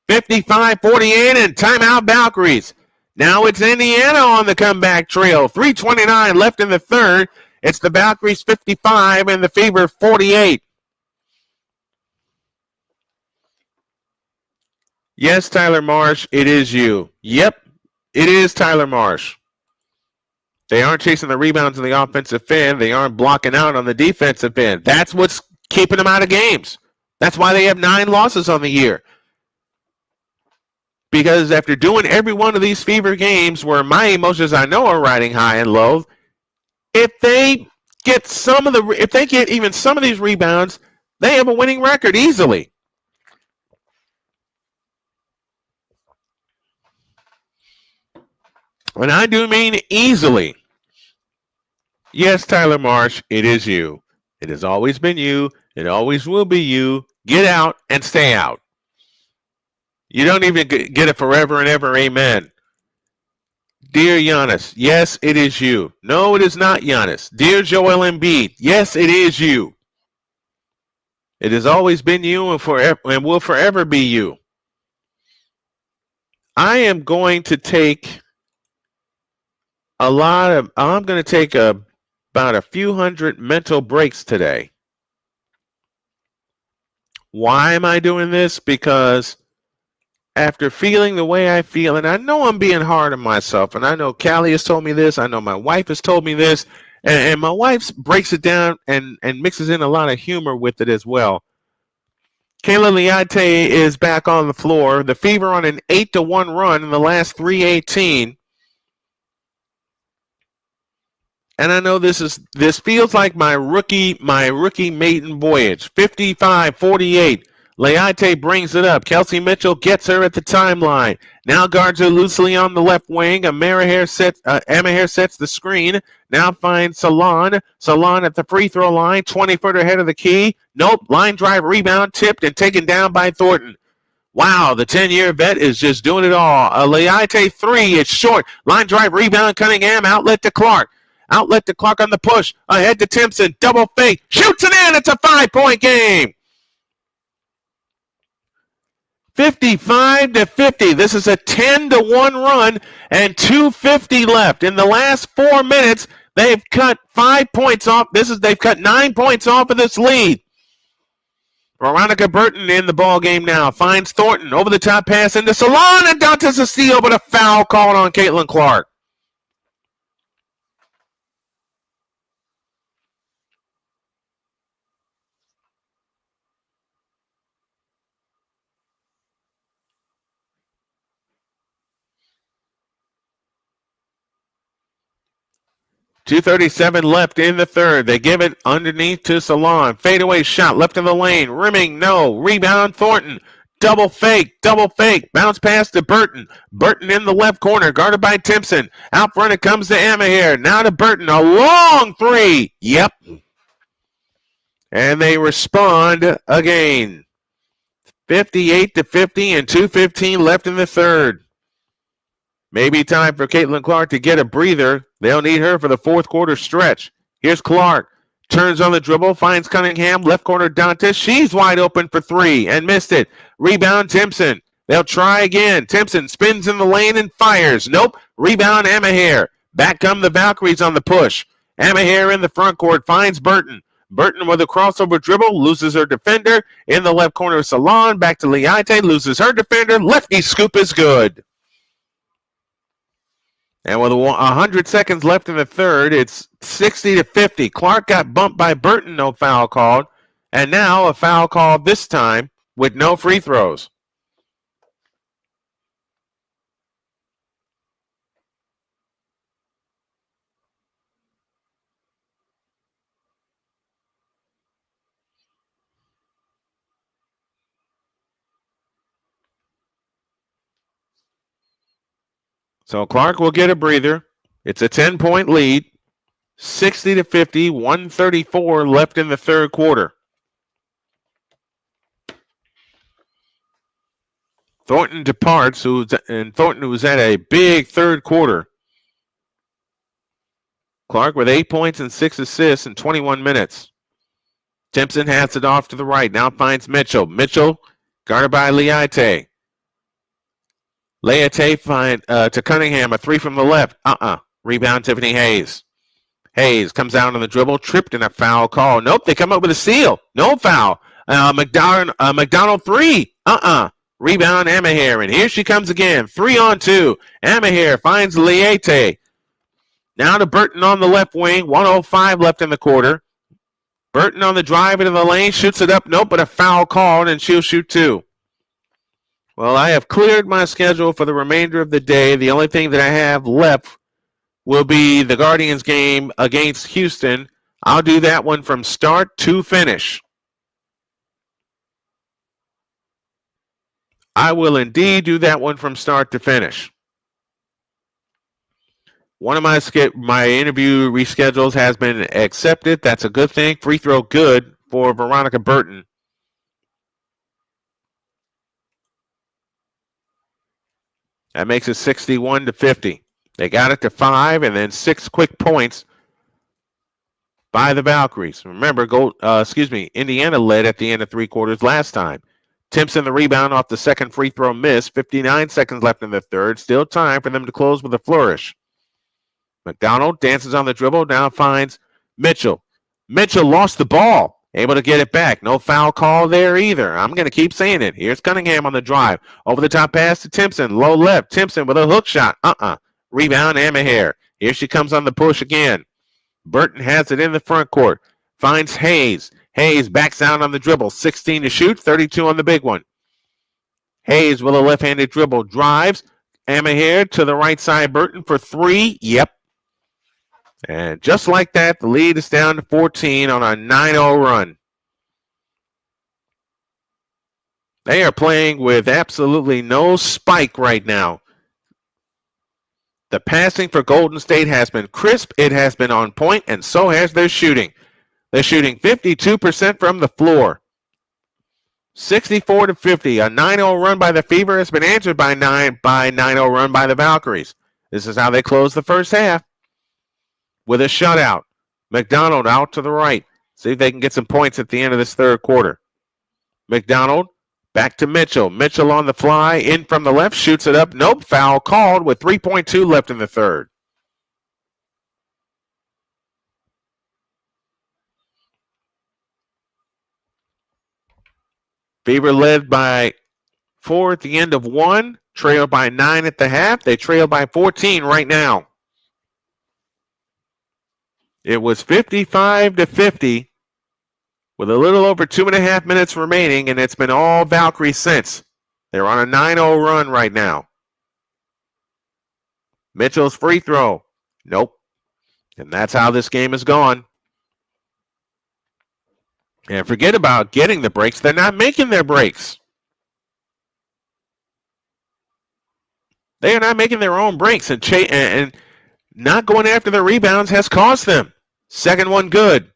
55-48 and timeout Valkyries. Now it's Indiana on the comeback trail. 3:29 left in the third. It's the Valkyries 55 and the Fever 48. Yes, Tyler Marsh, it is you. Yep, it is Tyler Marsh. They aren't chasing the rebounds in the offensive end. They aren't blocking out on the defensive end. That's what's keeping them out of games. That's why they have 9 losses on the year. Because after doing every one of these Fever games where my emotions I know are riding high and low, if they get even some of these rebounds, they have a winning record easily. And I do mean easily. Yes, Tyler Marsh, it is you. It has always been you. It always will be you. Get out and stay out. You don't even get it forever and ever. Amen. Dear Giannis, yes, it is you. No, it is not Giannis. Dear Joel Embiid, yes, it is you. It has always been you and will forever be you. I am going to take about a few hundred mental breaks today. Why am I doing this? Because after feeling the way I feel, and I know I'm being hard on myself, and I know Callie has told me this, I know my wife has told me this, and my wife breaks it down and mixes in a lot of humor with it as well. Kayla Thornton is back on the floor. The Fever on an 8-1 run in the last 3:18. And I know this feels like my rookie maiden voyage. 55-48. Leite brings it up. Kelsey Mitchell gets her at the timeline. Now guards her loosely on the left wing. Amahair sets the screen. Now finds Salon. Salon at the free throw line. 20-footer ahead of the key. Nope. Line drive rebound tipped and taken down by Thornton. Wow, the 10-year vet is just doing it all. A Leite 3. It's short. Line drive rebound. Cunningham. Outlet to Clark. Outlet to Clark on the push. Ahead to Timpson. Double fake. Shoots it in. It's a 5-point game. 55-50. This is a 10-1 run and 2:50 left. In the last 4 minutes, they've cut 5 points off. They've cut 9 points off of this lead. Veronica Burton in the ball game now. Finds Thornton. Over the top pass into Salon, and Dantas a steal, but a foul called on Caitlin Clark. 2:37 left in the third. They give it underneath to Salon. Fadeaway shot left of the lane. Rimming, no. Rebound, Thornton. Double fake. Bounce pass to Burton. Burton in the left corner, guarded by Timpson. Out front it comes to Amahir. Now to Burton. A long three. Yep. And they respond again. 58-50 and 2:15 left in the third. Maybe time for Caitlin Clark to get a breather. They'll need her for the fourth quarter stretch. Here's Clark. Turns on the dribble, finds Cunningham, left corner Dantas. She's wide open for three and missed it. Rebound Timpson. They'll try again. Timpson spins in the lane and fires. Nope. Rebound Amahir. Back come the Valkyries on the push. Amahir in the front court finds Burton. Burton with a crossover dribble, loses her defender. In the left corner, Salon. Back to Liate, loses her defender. Lefty scoop is good. And with 100 seconds left in the third, it's 60-50. Clark got bumped by Burton, no foul called. And now a foul called this time with no free throws. So Clark will get a breather. It's a 10-point lead. 60-50, 134 left in the third quarter. Thornton departs, Thornton who's had a big third quarter. Clark with 8 points and 6 assists in 21 minutes. Timpson hands it off to the right. Now finds Mitchell. Mitchell guarded by Liate. Liate find to Cunningham, a three from the left. Rebound Tiffany Hayes. Hayes comes out on the dribble, tripped in a foul call. Nope, they come up with a steal. No foul. McDonald three. Rebound Amahir, and here she comes again. 3-on-2. Amahir finds Liate. Now to Burton on the left wing. 1:05 left in the quarter. Burton on the drive into the lane, shoots it up. Nope, but a foul called, and she'll shoot two. Well, I have cleared my schedule for the remainder of the day. The only thing that I have left will be the Guardians game against Houston. I'll do that one from start to finish. I will indeed do that one from start to finish. One of my interview reschedules has been accepted. That's a good thing. Free throw good for Veronica Burton. That makes it 61-50. They got it to 5 and then 6 quick points by the Valkyries. Remember, Indiana led at the end of three quarters last time. Timpson the rebound off the second free throw miss. 59 seconds left in the third. Still time for them to close with a flourish. McDonald dances on the dribble. Now finds Mitchell. Mitchell lost the ball. Able to get it back. No foul call there either. I'm going to keep saying it. Here's Cunningham on the drive. Over the top pass to Timpson. Low left. Timpson with a hook shot. Rebound Amahir. Here she comes on the push again. Burton has it in the front court. Finds Hayes. Hayes backs out on the dribble. 16 to shoot. 32 on the big one. Hayes with a left-handed dribble. Drives. Amahir to the right side. Burton for three. Yep. And just like that, the lead is down to 14 on a 9-0 run. They are playing with absolutely no spike right now. The passing for Golden State has been crisp. It has been on point, and so has their shooting. They're shooting 52% from the floor. 64-50. A 9-0 run by the Fever has been answered by 9-0 run by the Valkyries. This is how they close the first half. With a shutout. McDonald out to the right. See if they can get some points at the end of this third quarter. McDonald back to Mitchell. Mitchell on the fly. In from the left. Shoots it up. Nope. Foul called with 3.2 left in the third. Fever led by 4 at the end of 1. Trailed by 9 at the half. They trail by 14 right now. It was 55-50 with a little over 2.5 minutes remaining, and it's been all Valkyrie since. They're on a 9-0 run right now. Mitchell's free throw. Nope. And that's how this game is gone. And forget about getting the breaks. They're not making their breaks. They are not making their own breaks. And not going after the rebounds has cost them. Second one good.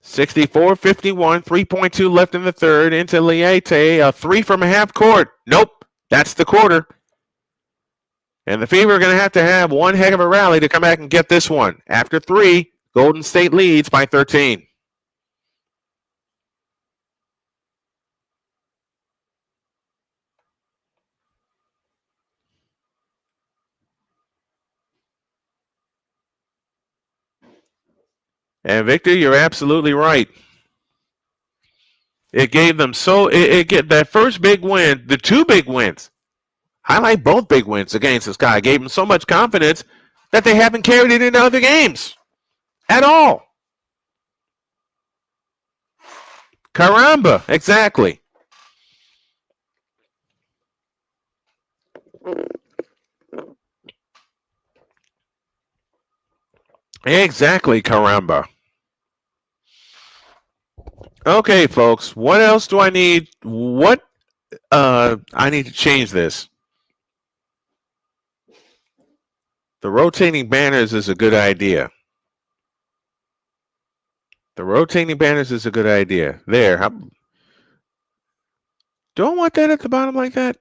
64-51, 3.2 left in the third. Into Liete, a three from half court. Nope, that's the quarter. And the Fever are going to have one heck of a rally to come back and get this one. After three, Golden State leads by 13. And Victor, you're absolutely right. It gave them that first big win, the two big wins. Highlight both big wins against the Sky. Gave them so much confidence that they haven't carried it into other games at all. Caramba, exactly. Exactly, caramba. Okay, folks, what else do I need? I need to change this. The rotating banners is a good idea. The rotating banners is a good idea. There. Do I want that at the bottom like that?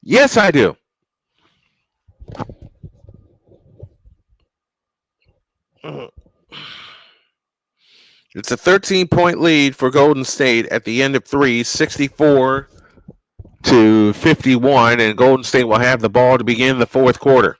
Yes, I do. It's a 13-point lead for Golden State at the end of three, 64-51, and Golden State will have the ball to begin the fourth quarter.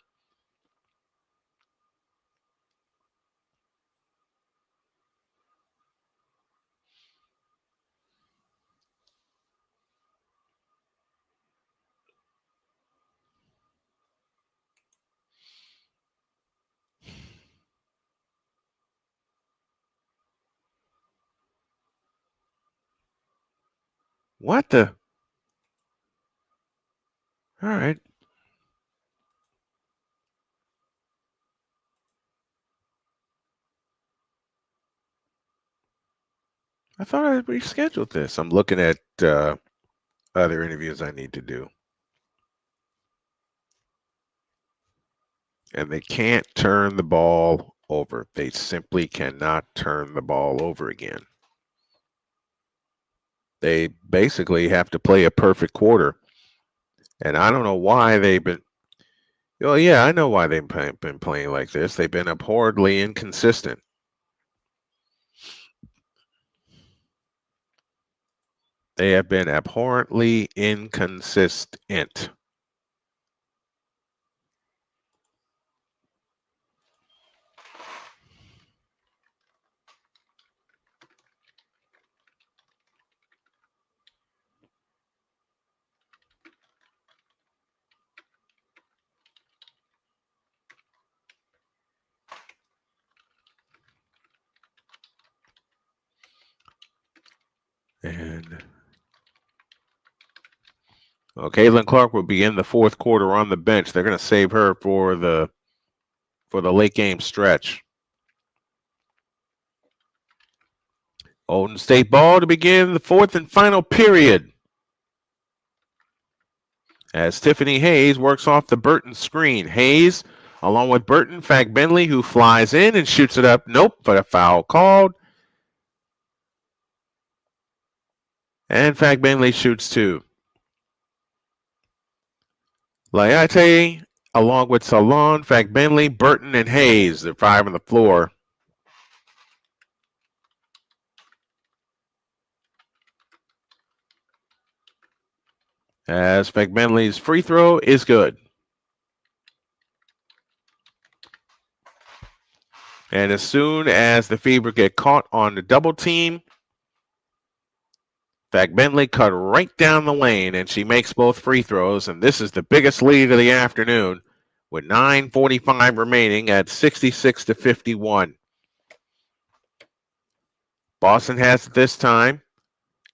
What the? All right. I thought I rescheduled this. I'm looking at other interviews I need to do. And they can't turn the ball over. They simply cannot turn the ball over again. They basically have to play a perfect quarter. And I don't know why they've been. Well, yeah, I know why they've been playing like this. They've been abhorrently inconsistent. They have been abhorrently inconsistent. And Caitlin Clark will begin the fourth quarter on the bench. They're going to save her for the late game stretch. Golden State ball to begin the fourth and final period. As Tiffany Hayes works off the Burton screen. Hayes, along with Burton, Fagbenley, who flies in and shoots it up. Nope, but a foul called. And Fagbenley shoots two. Liate, along with Salon, Fagbenley, Burton, and Hayes. They're five on the floor. As Fagbenley's free throw is good. And as soon as the Fever get caught on the double team, Fagbenley cut right down the lane, and she makes both free throws. And this is the biggest lead of the afternoon with 9:45 remaining at 66-51. Boston has it this time.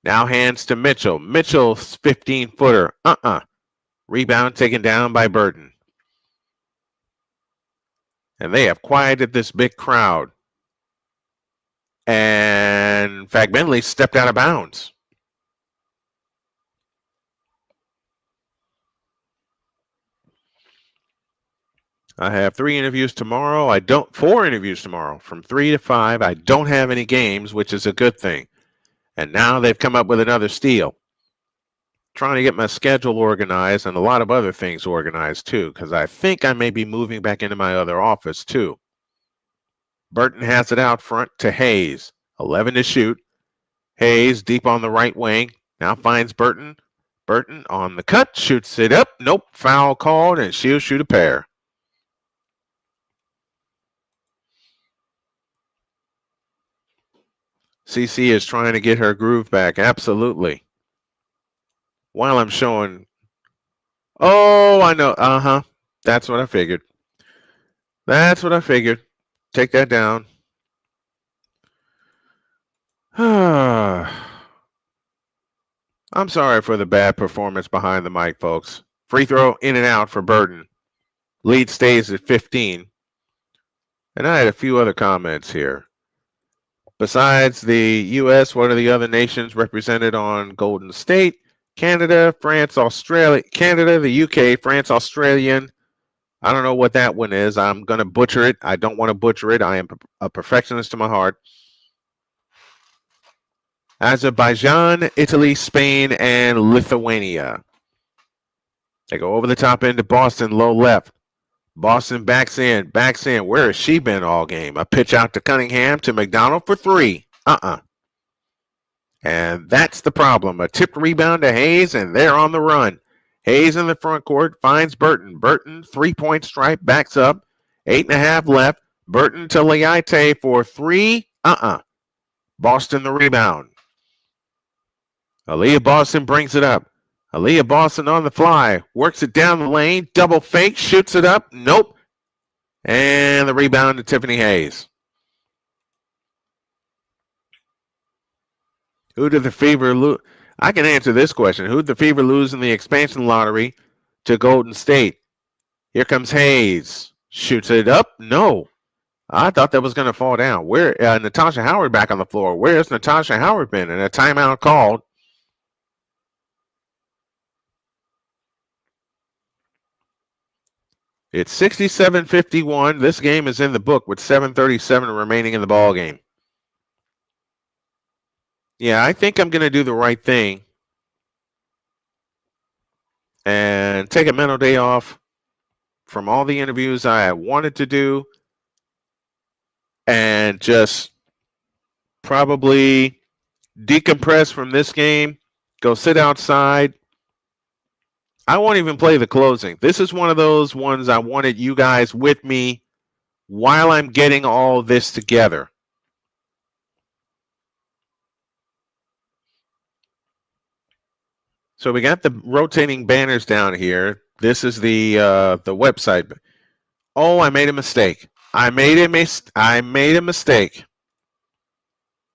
Now hands to Mitchell. Mitchell's 15-footer. Rebound taken down by Burton. And they have quieted this big crowd. And Fagbenley stepped out of bounds. I have 4 interviews tomorrow. From 3 to 5. I don't have any games, which is a good thing. And now they've come up with another steal. Trying to get my schedule organized and a lot of other things organized too, because I think I may be moving back into my other office too. Burton has it out front to Hayes. 11 to shoot. Hayes deep on the right wing. Now finds Burton. Burton on the cut. Shoots it up. Nope. Foul called, and she'll shoot a pair. CC is trying to get her groove back. Absolutely. While I'm showing. Oh, I know. Uh-huh. That's what I figured. Take that down. I'm sorry for the bad performance behind the mic, folks. Free throw in and out for Burton. Lead stays at 15. And I had a few other comments here. Besides the U.S., what are the other nations represented on Golden State? Canada, France, Australia. Canada, the U.K., France, Australian. I don't know what that one is. I'm going to butcher it. I don't want to butcher it. I am a perfectionist to my heart. Azerbaijan, Italy, Spain, and Lithuania. They go over the top end to Boston, low left. Boston backs in. Where has she been all game? A pitch out to Cunningham to McDonald for 3. And that's the problem. A tipped rebound to Hayes, and they're on the run. Hayes in the front court finds Burton. Burton, 3-point stripe, backs up. 8.5 left. Burton to Leite for 3. Boston the rebound. Aaliyah Boston brings it up. Aaliyah Boston on the fly. Works it down the lane. Double fake. Shoots it up. Nope. And the rebound to Tiffany Hayes. Who did the Fever lose? I can answer this question. Who did the Fever lose in the expansion lottery to Golden State? Here comes Hayes. Shoots it up. No. I thought that was going to fall down. Where Natasha Howard back on the floor. Where's Natasha Howard been? And a timeout called. It's 67-51. This game is in the book with 7:37 remaining in the ball game. Yeah, I think I'm going to do the right thing and take a mental day off from all the interviews I wanted to do and just probably decompress from this game, go sit outside. I won't even play the closing. This is one of those ones I wanted you guys with me while I'm getting all this together. So we got the rotating banners down here. This is the website. Oh, I made a mistake. I made a mistake.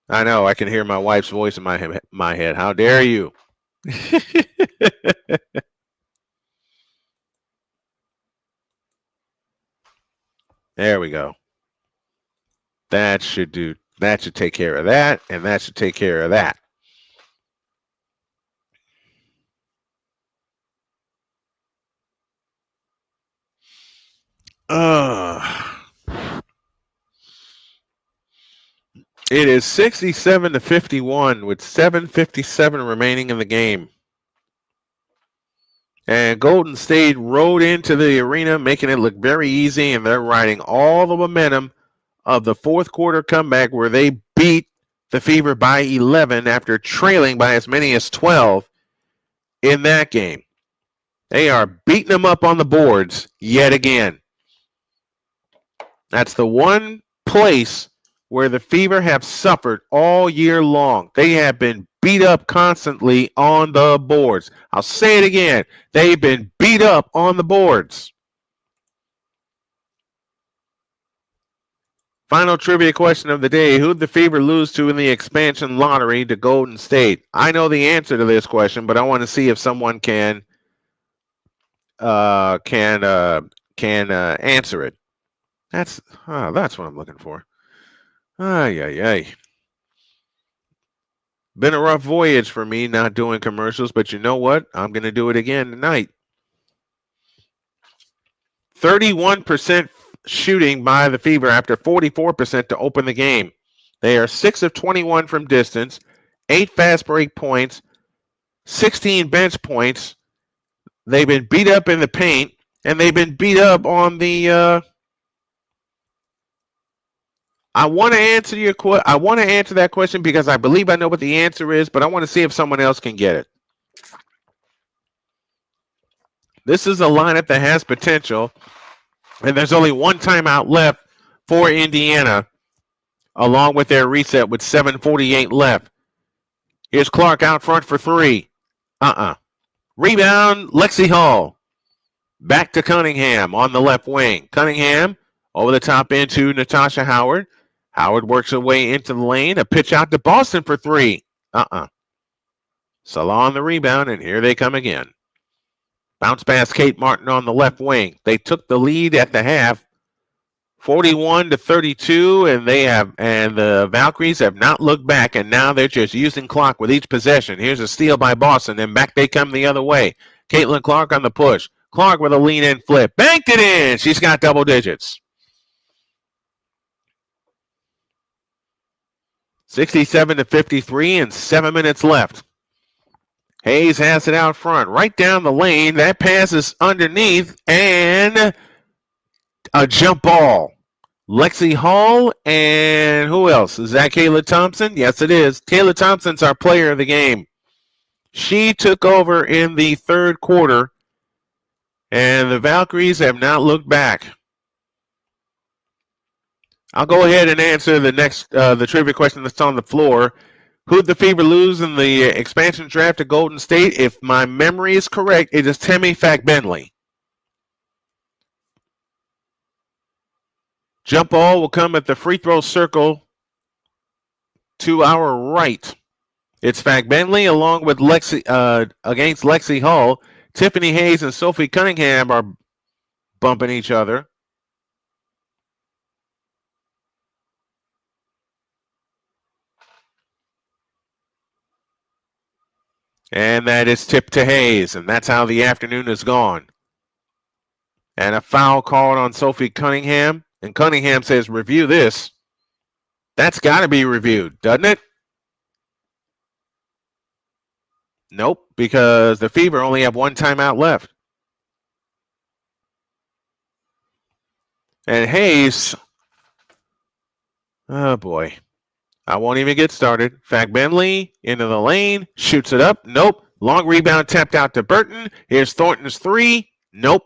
I know. I can hear my wife's voice in my head. How dare you? There we go. That should take care of that, and that should take care of that. It is 67-51 with 7:57 remaining in the game. And Golden State rode into the arena, making it look very easy, and they're riding all the momentum of the fourth quarter comeback where they beat the Fever by 11 after trailing by as many as 12 in that game. They are beating them up on the boards yet again. That's the one place where the Fever have suffered all year long. They have been beat up constantly on the boards. I'll say it again. They've been beat up on the boards. Final trivia question of the day. Who did the Fever lose to in the expansion lottery to Golden State? I know the answer to this question, but I want to see if someone can answer it. That's what I'm looking for. Ay, ay, ay. Been a rough voyage for me not doing commercials, but you know what? I'm going to do it again tonight. 31% shooting by the Fever after 44% to open the game. They are 6 of 21 from distance, 8 fast break points, 16 bench points. They've been beat up in the paint, and they've been beat up on the. I want to answer that question because I believe I know what the answer is, but I want to see if someone else can get it. This is a lineup that has potential, and there's only one timeout left for Indiana, along with their reset with 7:48 left. Here's Clark out front for three. Rebound, Lexi Hall. Back to Cunningham on the left wing. Cunningham over the top into Natasha Howard. Howard works her way into the lane. A pitch out to Boston for three. Salah on the rebound, and here they come again. Bounce pass Kate Martin on the left wing. They took the lead at the half, 41-32, and the Valkyries have not looked back, and now they're just using clock with each possession. Here's a steal by Boston, and back they come the other way. Caitlin Clark on the push. Clark with a lean-in flip. Banked it in. She's got double digits. 67-53 and 7 minutes left. Hayes has it out front, right down the lane. That pass is underneath, and a jump ball. Lexi Hall, and who else? Is that Kayla Thompson? Yes, it is. Kayla Thompson's our player of the game. She took over in the third quarter, and the Valkyries have not looked back. I'll go ahead and answer the trivia question that's on the floor. Who'd the Fever lose in the expansion draft to Golden State? If my memory is correct, it is Tammy Fack-Bentley. Jump ball will come at the free throw circle to our right. It's Fack-Bentley along with against Lexi Hall. Tiffany Hayes and Sophie Cunningham are bumping each other. And that is tipped to Hayes, and that's how the afternoon is gone. And a foul called on Sophie Cunningham, and Cunningham says, review this. That's got to be reviewed, doesn't it? Nope, because the Fever only have one timeout left. And Hayes, oh boy. I won't even get started. Fack-Bentley into the lane, shoots it up. Nope. Long rebound tapped out to Burton. Here's Thornton's three. Nope.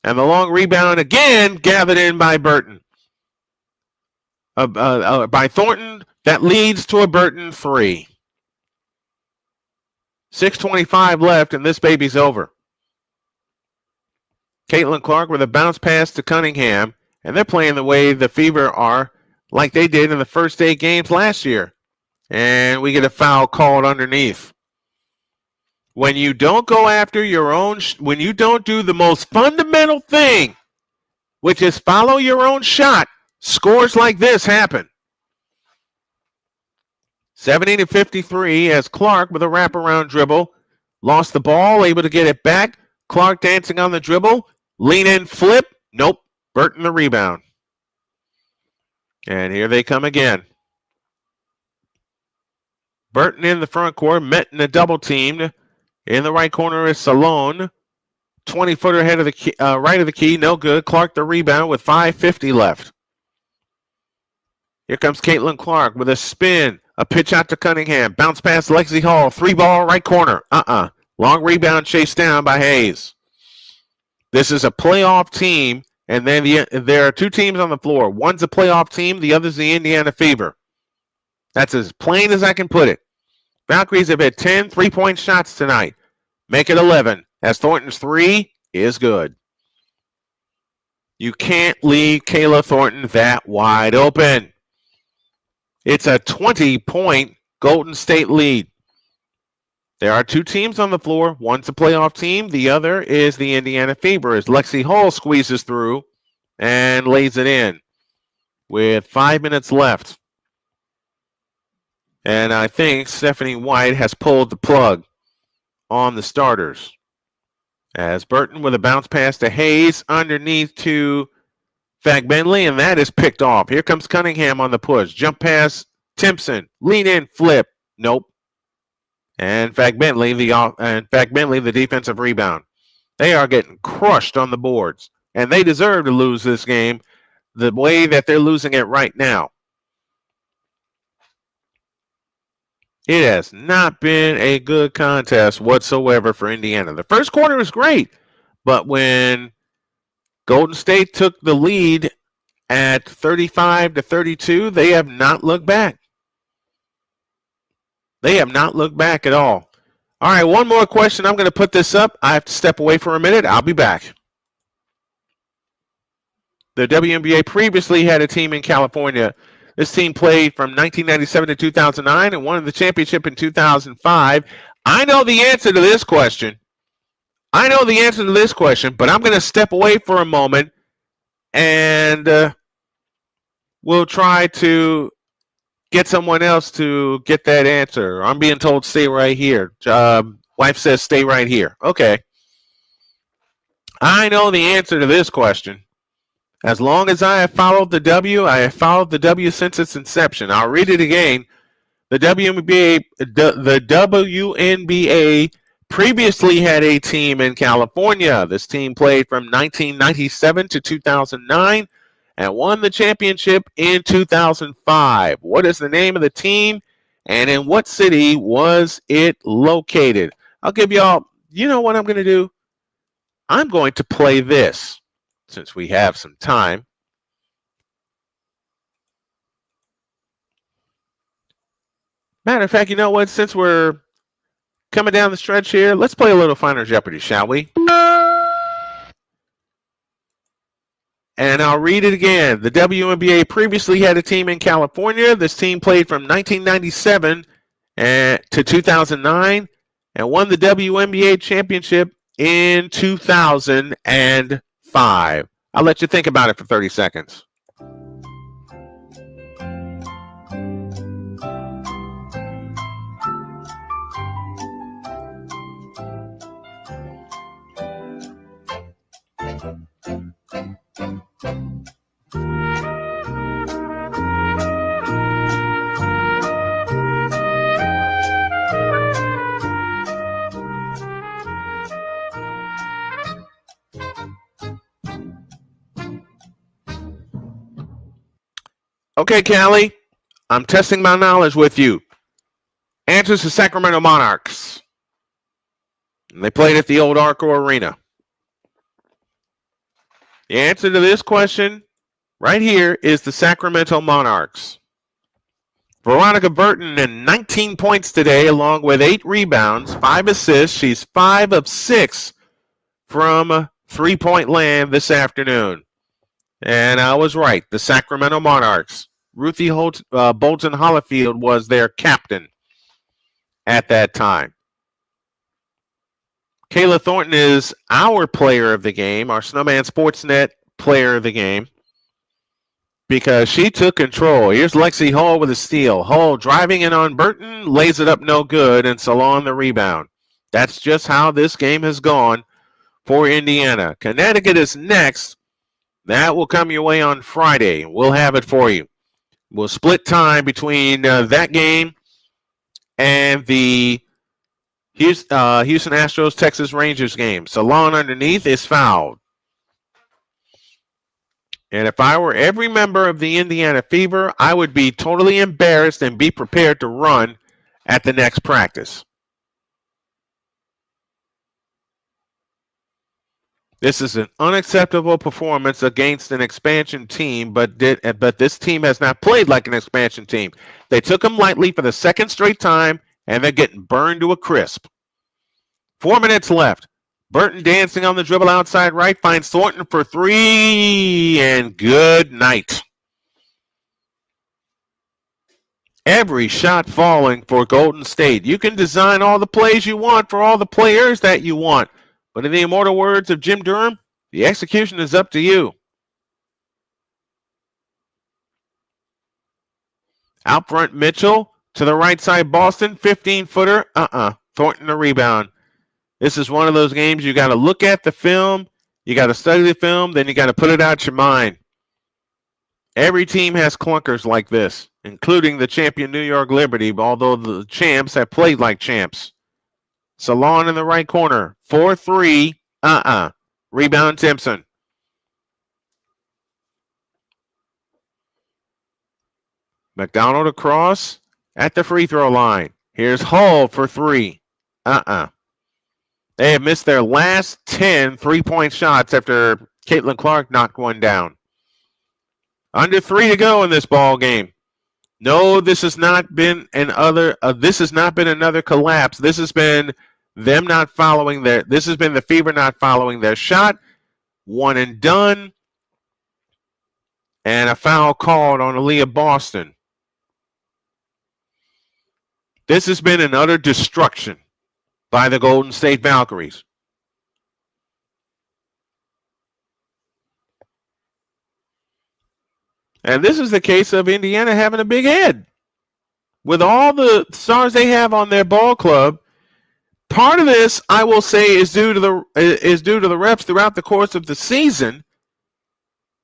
And the long rebound again gathered in by Burton. By Thornton, that leads to a Burton three. 6:25 left, and this baby's over. Caitlin Clark with a bounce pass to Cunningham, and they're playing the way the Fever are, like they did in the first 8 games last year. And we get a foul called underneath. When you don't go after your own, when you don't do the most fundamental thing, which is follow your own shot, scores like this happen. 70-53 as Clark with a wraparound dribble. Lost the ball, able to get it back. Clark dancing on the dribble. Lean in flip. Nope. Burton the rebound. And here they come again. Burton in the front court, met in a double teamed. In the right corner is Salone. 20-footer ahead of the key, right of the key, no good. Clark the rebound with 5:50 left. Here comes Caitlin Clark with a spin. A pitch out to Cunningham. Bounce pass Lexi Hall. 3-ball right corner. Long rebound chased down by Hayes. This is a playoff team. And then there are 2 teams on the floor. One's a playoff team. The other's the Indiana Fever. That's as plain as I can put it. Valkyries have had 10 3-point shots tonight. Make it 11, as Thornton's 3 is good. You can't leave Kayla Thornton that wide open. It's a 20-point Golden State lead. There are 2 teams on the floor. One's a playoff team. The other is the Indiana Fever as Lexi Hall squeezes through and lays it in with 5 minutes left. And I think Stephanie White has pulled the plug on the starters. As Burton with a bounce pass to Hayes underneath to Fagbenley, and that is picked off. Here comes Cunningham on the push. Jump pass, Timpson. Lean in, flip. Nope. And Fagbenley, the defensive rebound. They are getting crushed on the boards, and they deserve to lose this game the way that they're losing it right now. It has not been a good contest whatsoever for Indiana. The first quarter was great, but when Golden State took the lead at 35-32, they have not looked back. They have not looked back at all. All right, one more question. I'm going to put this up. I have to step away for a minute. I'll be back. The WNBA previously had a team in California. This team played from 1997 to 2009 and won the championship in 2005. I know the answer to this question. But I'm going to step away for a moment, and we'll try to get someone else to get that answer. I'm being told stay right here. Wife says stay right here. Okay. I know the answer to this question. As long as I have followed the W, I have followed the W since its inception. I'll read it again. The WNBA previously had a team in California. This team played from 1997 to 2009 and won the championship in 2005. What is the name of the team, and in what city was it located? I'll give y'all, you know what I'm going to do? I'm going to play this. Since we have some time. Matter of fact, you know what? Since we're coming down the stretch here, let's play a little Final Jeopardy, shall we? And I'll read it again. The WNBA previously had a team in California. This team played from 1997 to 2009 and won the WNBA championship in 2005. I'll let you think about it for 30 seconds. Okay, Callie, I'm testing my knowledge with you. Answers to Sacramento Monarchs. And they played at the old Arco Arena. The answer to this question right here is the Sacramento Monarchs. Veronica Burton and 19 points today, along with 8 rebounds, 5 assists. She's 5 of 6 from three-point land this afternoon. And I was right. The Sacramento Monarchs. Ruthie Bolton Hollifield was their captain at that time. Kayla Thornton is our player of the game, our Snowman Sportsnet player of the game, because she took control. Here's Lexi Hall with a steal. Hall driving in on Burton, lays it up no good, and Salon the rebound. That's just how this game has gone for Indiana. Connecticut is next. That will come your way on Friday. We'll have it for you. We'll split time between that game and the Houston Astros Texas Rangers game. Salon underneath is fouled. And if I were every member of the Indiana Fever, I would be totally embarrassed and be prepared to run at the next practice. This is an unacceptable performance against an expansion team, but this team has not played like an expansion team. They took them lightly for the second straight time, and they're getting burned to a crisp. 4 minutes left. Burton dancing on the dribble outside right, finds Thornton for 3, and good night. Every shot falling for Golden State. You can design all the plays you want for all the players that you want. But in the immortal words of Jim Durham, the execution is up to you. Out front, Mitchell. To the right side, Boston. 15-footer. Thornton the rebound. This is one of those games you got to look at the film. You got to study the film. Then you got to put it out your mind. Every team has clunkers like this, including the champion New York Liberty, although the champs have played like champs. Salon in the right corner. 4-3. Rebound, Timpson. McDonald across at the free throw line. Here's Hull for 3. They have missed their last 10 three-point shots after Caitlin Clark knocked one down. Under 3 to go in this ball game. No, this has not been another collapse. This has been them not following this has been the Fever not following their shot. One and done. And a foul called on Aaliyah Boston. This has been an utter destruction by the Golden State Valkyries. And this is the case of Indiana having a big head. With all the stars they have on their ball club, part of this, I will say, is due to the refs throughout the course of the season,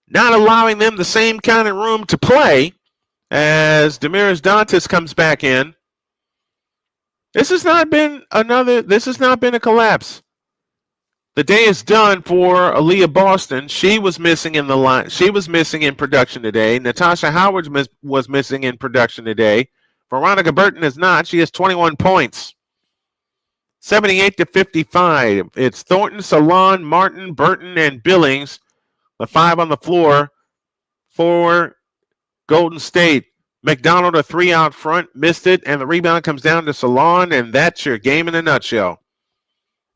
not allowing them the same kind of room to play as Damiris Dantas comes back in. This has not been a collapse. The day is done for Aaliyah Boston. She was missing in the line. She was missing in production today. Natasha Howard was missing in production today. Veronica Burton is not. She has 21 points. 78-55. It's Thornton, Salon, Martin, Burton, and Billings. The 5 on the floor for Golden State. McDonald a 3 out front, missed it, and the rebound comes down to Salon, and that's your game in a nutshell.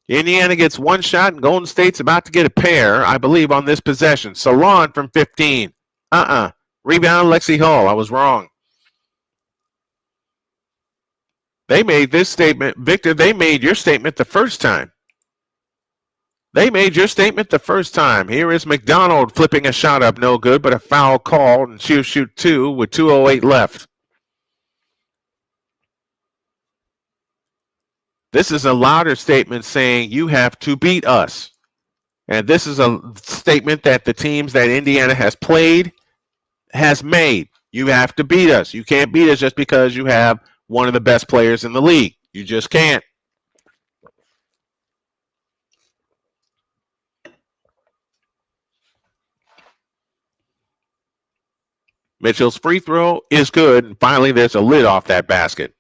Indiana gets one shot, and Golden State's about to get a pair, I believe, on this possession. Salon from 15. Rebound, Lexi Hull. I was wrong. They made this statement. Victor, they made your statement the first time. Here is McDonald flipping a shot up, no good, but a foul called, and she'll shoot 2 with 2:08 left. This is a louder statement saying you have to beat us. And this is a statement that the teams that Indiana has played has made. You have to beat us. You can't beat us just because you have one of the best players in the league. You just can't. Mitchell's free throw is good, and finally there's a lid off that basket.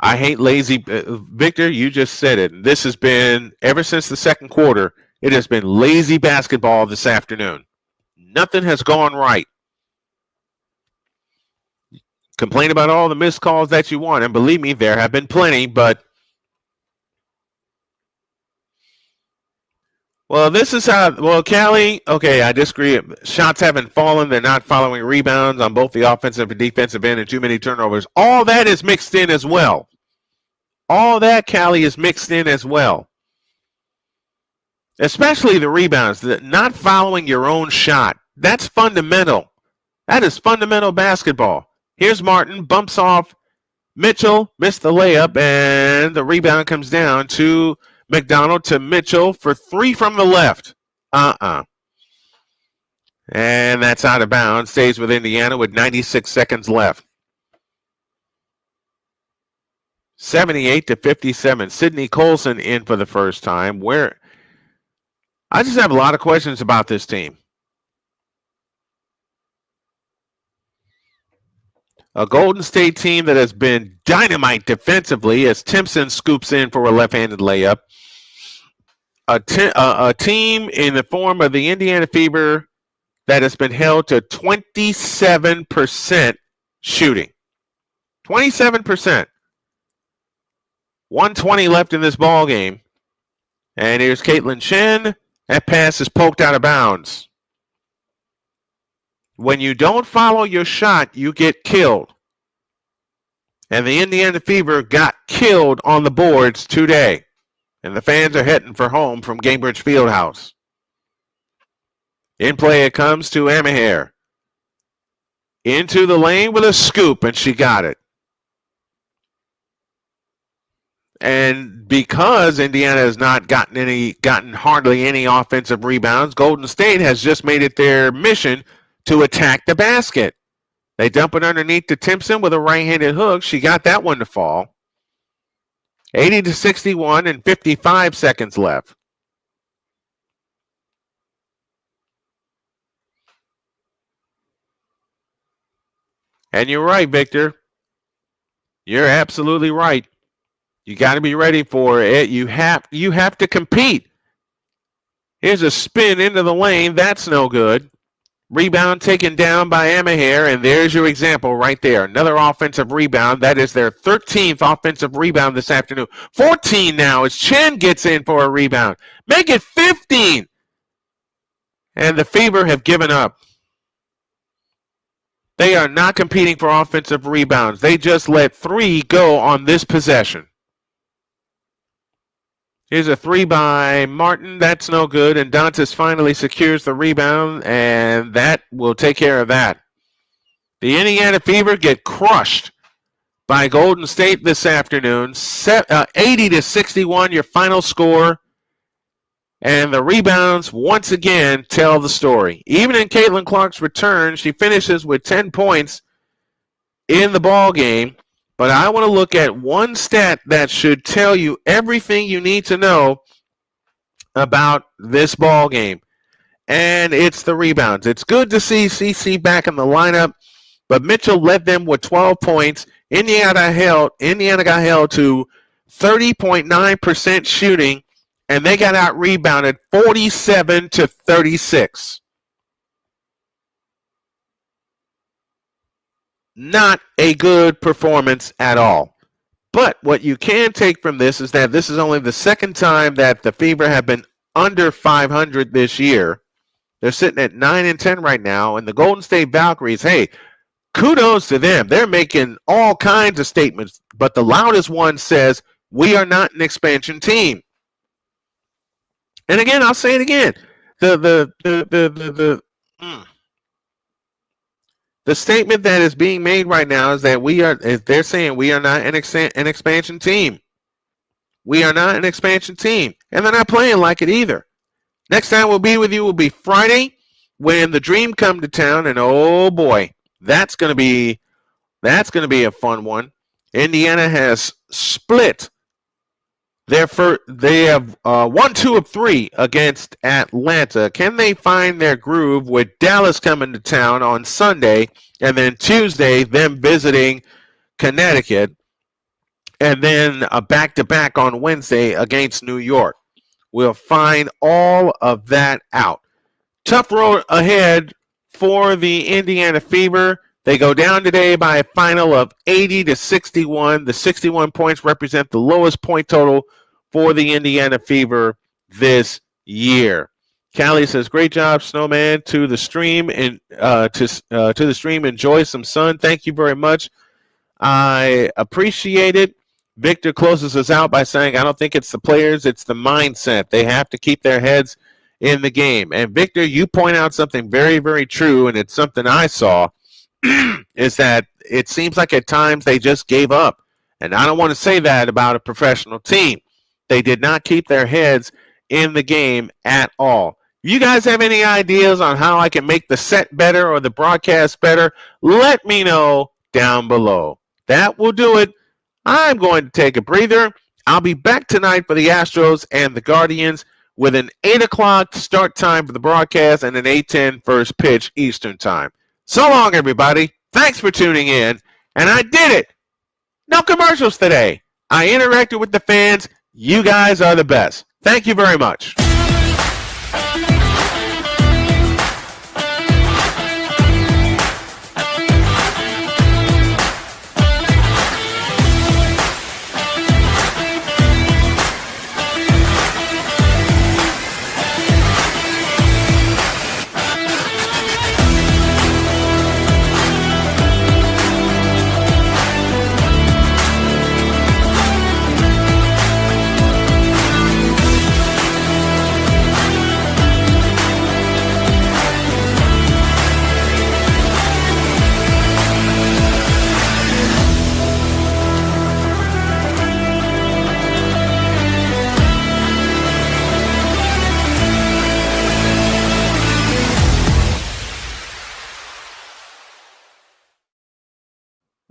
I hate lazy. Victor, you just said it. This has been, ever since the second quarter, it has been lazy basketball this afternoon. Nothing has gone right. Complain about all the missed calls that you want, and believe me, there have been plenty, but well, this is how, Callie, okay, I disagree. Shots haven't fallen. They're not following rebounds on both the offensive and defensive end, and too many turnovers. All that is mixed in as well. All that, Callie, is mixed in as well. Especially the rebounds, not following your own shot. That's fundamental. That is fundamental basketball. Here's Martin, bumps off Mitchell, missed the layup, and the rebound comes down to McDonald to Mitchell for 3 from the left. And that's out of bounds. Stays with Indiana with 96 seconds left. 78-57. Sydney Colson in for the first time. I just have a lot of questions about this team. A Golden State team that has been dynamite defensively as Timpson scoops in for a left-handed layup. A team in the form of the Indiana Fever that has been held to 27% shooting. 27%. 120 left in this ball game. And here's Caitlin Chen. That pass is poked out of bounds. When you don't follow your shot, you get killed. And the Indiana Fever got killed on the boards today. And the fans are heading for home from Gainbridge Fieldhouse. In play it comes to Amaher. into the lane with a scoop, and she got it. And because Indiana has not gotten hardly any offensive rebounds, Golden State has just made it their mission to attack the basket. They dump it underneath to Timpson with a right-handed hook. She got that one to fall. 80-61 and 55 seconds left. And you're right, Victor. You're absolutely right. You got to be ready for it. You have to compete. Here's a spin into the lane. That's no good. Rebound taken down by Amaher, and there's your example right there. Another offensive rebound. That is their 13th offensive rebound this afternoon. 14 now as Chen gets in for a rebound. Make it 15. And the Fever have given up. They are not competing for offensive rebounds. They just let 3 go on this possession. Here's a 3 by Martin. That's no good. And Dantas finally secures the rebound, and that will take care of that. The Indiana Fever get crushed by Golden State this afternoon. 80-61, your final score. And the rebounds, once again, tell the story. Even in Caitlin Clark's return, she finishes with 10 points in the ball game. But I want to look at one stat that should tell you everything you need to know about this ball game. And it's the rebounds. It's good to see CC back in the lineup, but Mitchell led them with 12 points. Indiana got held to 30.9% shooting, and they got out rebounded 47-36. Not a good performance at all. But what you can take from this is that this is only the second time that the Fever have been under 500 this year. They're sitting at 9-10 right now, and the Golden State Valkyries, hey, kudos to them. They're making all kinds of statements, but the loudest one says, we are not an expansion team. And again, I'll say it again. The statement that is being made right now is that they're saying we are not an expansion team. We are not an expansion team. And they're not playing like it either. Next time we'll be with you will be Friday when the Dream come to town, and oh boy, that's gonna be a fun one. Indiana has split they have won 2 of 3 against Atlanta. Can they find their groove with Dallas coming to town on Sunday, and then Tuesday them visiting Connecticut, and then a back-to-back on Wednesday against New York? We'll find all of that out. Tough road ahead for the Indiana Fever. They go down today by a final of 80-61. The 61 points represent the lowest point total for the Indiana Fever this year. Callie says, "Great job, Snowman. To the stream and to the stream. Enjoy some sun. Thank you very much. I appreciate it." Victor closes us out by saying, "I don't think it's the players; it's the mindset. They have to keep their heads in the game." And Victor, you point out something very, very true, and it's something I saw. Is that it seems like at times they just gave up. And I don't want to say that about a professional team. They did not keep their heads in the game at all. If you guys have any ideas on how I can make the set better or the broadcast better, let me know down below. That will do it. I'm going to take a breather. I'll be back tonight for the Astros and the Guardians with an 8 o'clock start time for the broadcast and an 8:10 first pitch Eastern time. So long, everybody. Thanks for tuning in. And I did it. No commercials today. I interacted with the fans. You guys are the best. Thank you very much.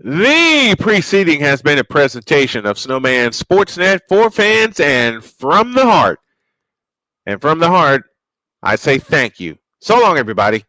The preceding has been a presentation of Snowman Sportsnet for fans and from the heart. And from the heart, I say thank you. So long, everybody.